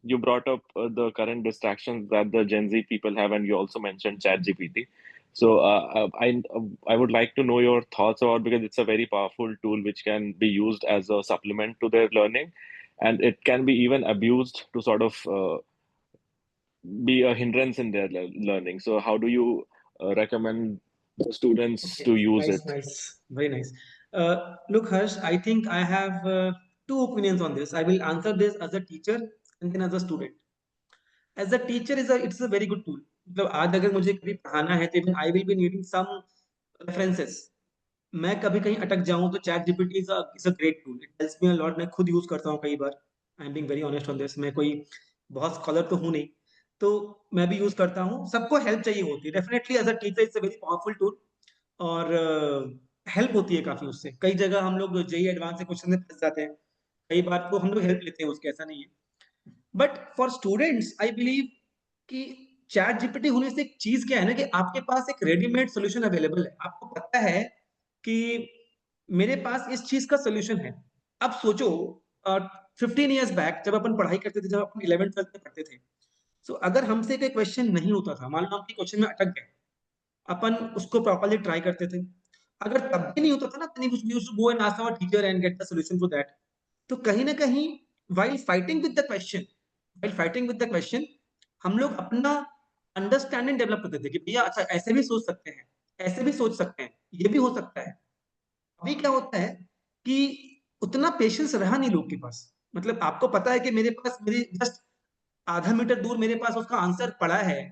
You brought up the current distractions that the Gen Z people have, and you also mentioned ChatGPT. So I would like to know your thoughts about, because it's a very powerful tool which can be used as a supplement to their learning, and it can be even abused to sort of be a hindrance in their learning. So how do you recommend the students Okay, to use nice, it? nice, very nice. Look, Harsh, I think I have 2 opinions on this. I will answer this as a teacher and then as a student. As a teacher, it's a very good tool. मतलब आज अगर मुझे कभी पढ़ाना है तो even I will be needing some references. मैं कभी कहीं अटक जाऊं तो ChatGPT is a great tool. It helps me a lot. मैं खुद यूज करता हूँ कई बार. I am being very honest on this. मैं कोई बहुत स्कॉलर तो हूँ नहीं, तो मैं भी यूज करता हूँ. सबको हेल्प चाहिए होती है. Definitely as a teacher it's a very powerful tool और हेल्प होती है काफी उससे. कई जगह हम लोग जेई एडवांस से क्वेश्चन में फंस जाते हैं, कई बार तो हम लोग हेल्प लेते हैं उसके, ऐसा नहीं है. But for students I believe कि चैट जीपीटी होने से एक चीज क्या है ना कि आपके पास एक रेडीमेड सोल्यूशन अवेलेबल है. आपको पता है कि मेरे पास इस चीज का सोल्यूशन है. अब सोचो 15 ईयर्स बैक जब अपन पढ़ाई करते थे, जब अपन 11th 12th में पढ़ते थे, तो अगर हमसे कोई क्वेश्चन नहीं होता था, मान लो हम क्वेश्चन में अटक गए, अपन उसको प्रॉपर्ली ट्राई करते थे. अगर तब भी नहीं होता था ना, then we used to go and ask our teacher and get the solution to that. तो कहीं ना कहीं while fighting with the question, हम लोग अपना अंडरस्टैंडिंग डेवलप करते थे कि भैया अच्छा ऐसे भी सोच सकते हैं, ऐसे भी सोच सकते हैं, ये भी हो सकता है. अभी क्या होता है कि उतना पेशेंस रहा नहीं लोग के पास. मतलब आपको पता है कि मेरे पास मेरी जस्ट आधा मीटर दूर मेरे पास उसका आंसर पड़ा है,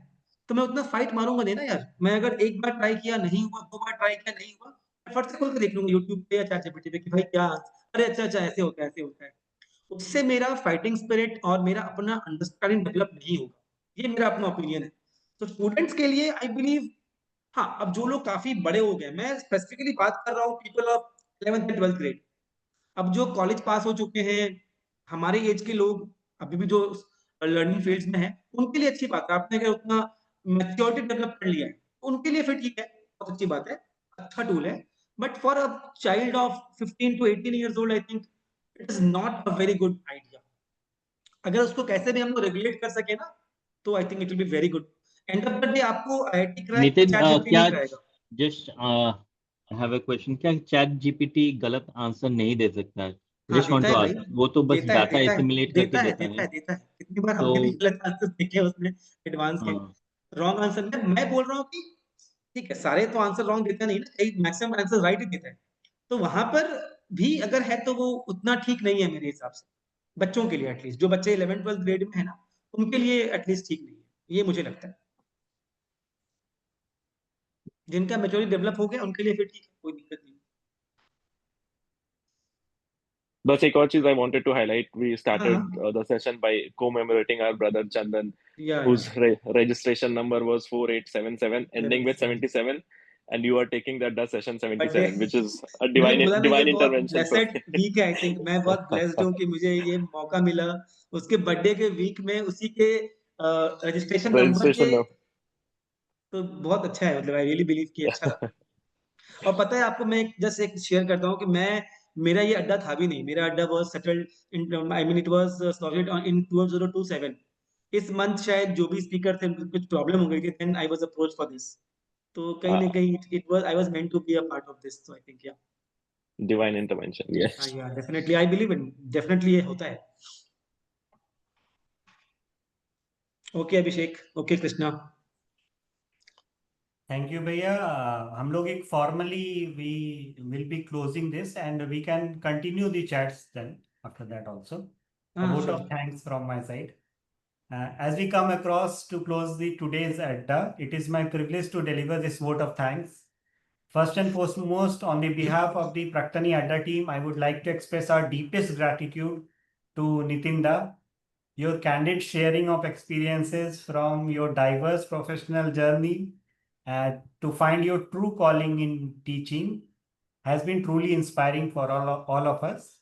तो मैं उतना फाइट मारूंगा नहीं ना यार. मैं अगर एक बार ट्राई किया नहीं हुआ, 2 बार ट्राई किया नहीं हुआ, मैं फट से खोल के देख लूंगा यूट्यूब पे या चैट जीपीटी पे कि भाई क्या, अरे अच्छा अच्छा ऐसे होता है, ऐसे होता है. उससे मेरा फाइटिंग स्पिरिट और मेरा अपना अंडरस्टैंडिंग डेवलप नहीं होगा. ये मेरा अपना ओपिनियन है. तो स्टूडेंट्स के लिए आई बिलीव, हाँ, अब जो लोग काफी बड़े हो गए, मैं स्पेसिफिकली बात कर रहा हूँ people of 11th and 12th grade, अब जो कॉलेज पास हो चुके हैं, हमारे एज के लोग अभी भी जो लर्निंग फील्ड्स में है, उनके लिए अच्छी बात है. आपने अगर उतना मैच्योरिटी डेवलप कर लिया है, उनके लिए फिर ठीक है, बहुत अच्छी बात है, अच्छा टूल है. But for a child of 15 to 18 years old, I think it is not a very good idea. अगर उसको कैसे भी हम लोग रेगुलेट कर सके ना, तो I think it will be very good. End of the day आपको IIT crack Nitin, ChatGPT क्या नहीं कराएगा. जस्ट हैव अ क्वेश्चन, क्या चैट जीपीटी गलत आंसर नहीं दे सकता है? हाँ, जस्ट वांट देता टू है भाई, आस्क. वो तो बस देता है, डाटा देता है, एसिमुलेट करके देता है, देता देता है. है, देता है. कितनी बार तो हमने भी गलत आंसर देखे उसमें एडवांस के. हाँ, रॉन्ग आंसर मैं बोल रहा हूँ कि ठीक है, सारे तो आंसर रॉन्ग देता नहीं ना, कई मैक्सिमम आंसर राइट ही देता है, तो वहां पर भी अगर है तो वो उतना ठीक नहीं है मेरे हिसाब से, बच्चों के लिए एटलीस्ट, जो बच्चे 11th-12th ग्रेड में है ना, उनके लिए एटलीस्ट ठीक नहीं है, ये मुझे लगता है। जिनका मेच्योरिटी डेवलप हो गया उनके लिए फिर ठीक है, कोई दिक्कत नहीं। बस एक और चीज I wanted to highlight. We started हाँ, the session by commemorating our brother Chandan, या whose registration number was 4877, ending with 77, and you are taking that the session 77, which is a मैंने बोला ना, ये divine बहुत intervention for ब्लेसेड वीक है, I think मैं बहुत ब्लेस्ड हूँ कि मुझे ये मौका मिला उसके बर्थडे के वीक में, उसी के रजिस्ट्रेशन नंबर के, registration number. तो बहुत अच्छा है, मतलब आई रियली बिलीव कि अच्छा लगा। और पता है आपको, मैं जस्ट एक शेयर करता हूँ कि मेरा ये अड्डा था भी नहीं, मेरा अड्डा was settled in, I mean it was sorted in 2027। इस मंथ शायद जो भी स्पीकर थे उनको कुछ प्रॉब्लम हो गई थी, then I was approached for this, तो कहीं ना कहीं it was, I was meant to be a part of this, so I think yeah Divine intervention, yes. Yeah definitely I believe in, definitely ये होता है। Okay Abhishek, okay Krishna. Thank you भैया। हम लोग एक formally we will be closing this and we can continue the chats then after that also. A हाँ vote of sure. thanks from my side. As we come across to close the today's Adda, it is my privilege to deliver this vote of thanks. First and foremost, on the behalf of the Praktani Adda team, I would like to express our deepest gratitude to Nitinda. Your candid sharing of experiences from your diverse professional journey to find your true calling in teaching has been truly inspiring for all of us.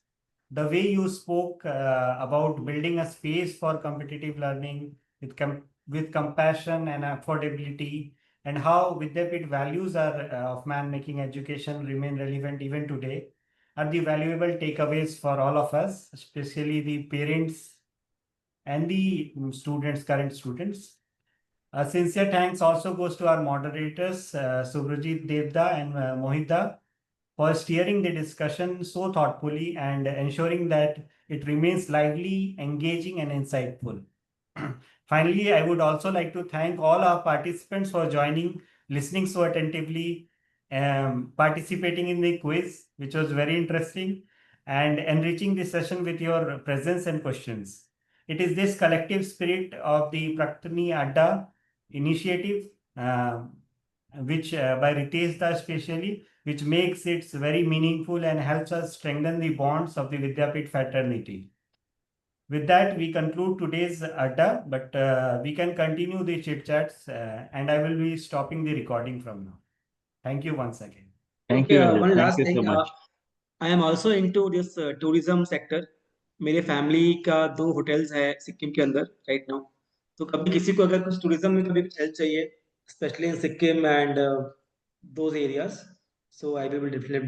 The way you spoke about building a space for competitive learning with compassion and affordability, and how Vidyapit values of man making education remain relevant even today, are the valuable takeaways for all of us, especially the parents and the current students. A sincere thanks also goes to our moderators, Subrajit Devda and Mohita, for steering the discussion so thoughtfully and ensuring that it remains lively, engaging, and insightful. Finally, I would also like to thank all our participants for joining, listening so attentively, participating in the quiz, which was very interesting, and enriching the session with your presence and questions. It is this collective spirit of the Praktani Adda initiative, which by Ritesh Da especially, which makes it very meaningful and helps us strengthen the bonds of the Vidyapit fraternity. With that, we conclude today's Adda, but we can continue the chit chats, and I will be stopping the recording from now. Thank you once again. Thank Okay, you, Rajat. one Thank last you thing. so much. I am also into this tourism sector. मेरे family का 2 hotels है सिक्किम के अंदर right now, तो कभी किसी को अगर कुछ टूरिज्म में कभी कुछ हेल्प चाहिए, specially in Sikkim and those areas, so I will definitely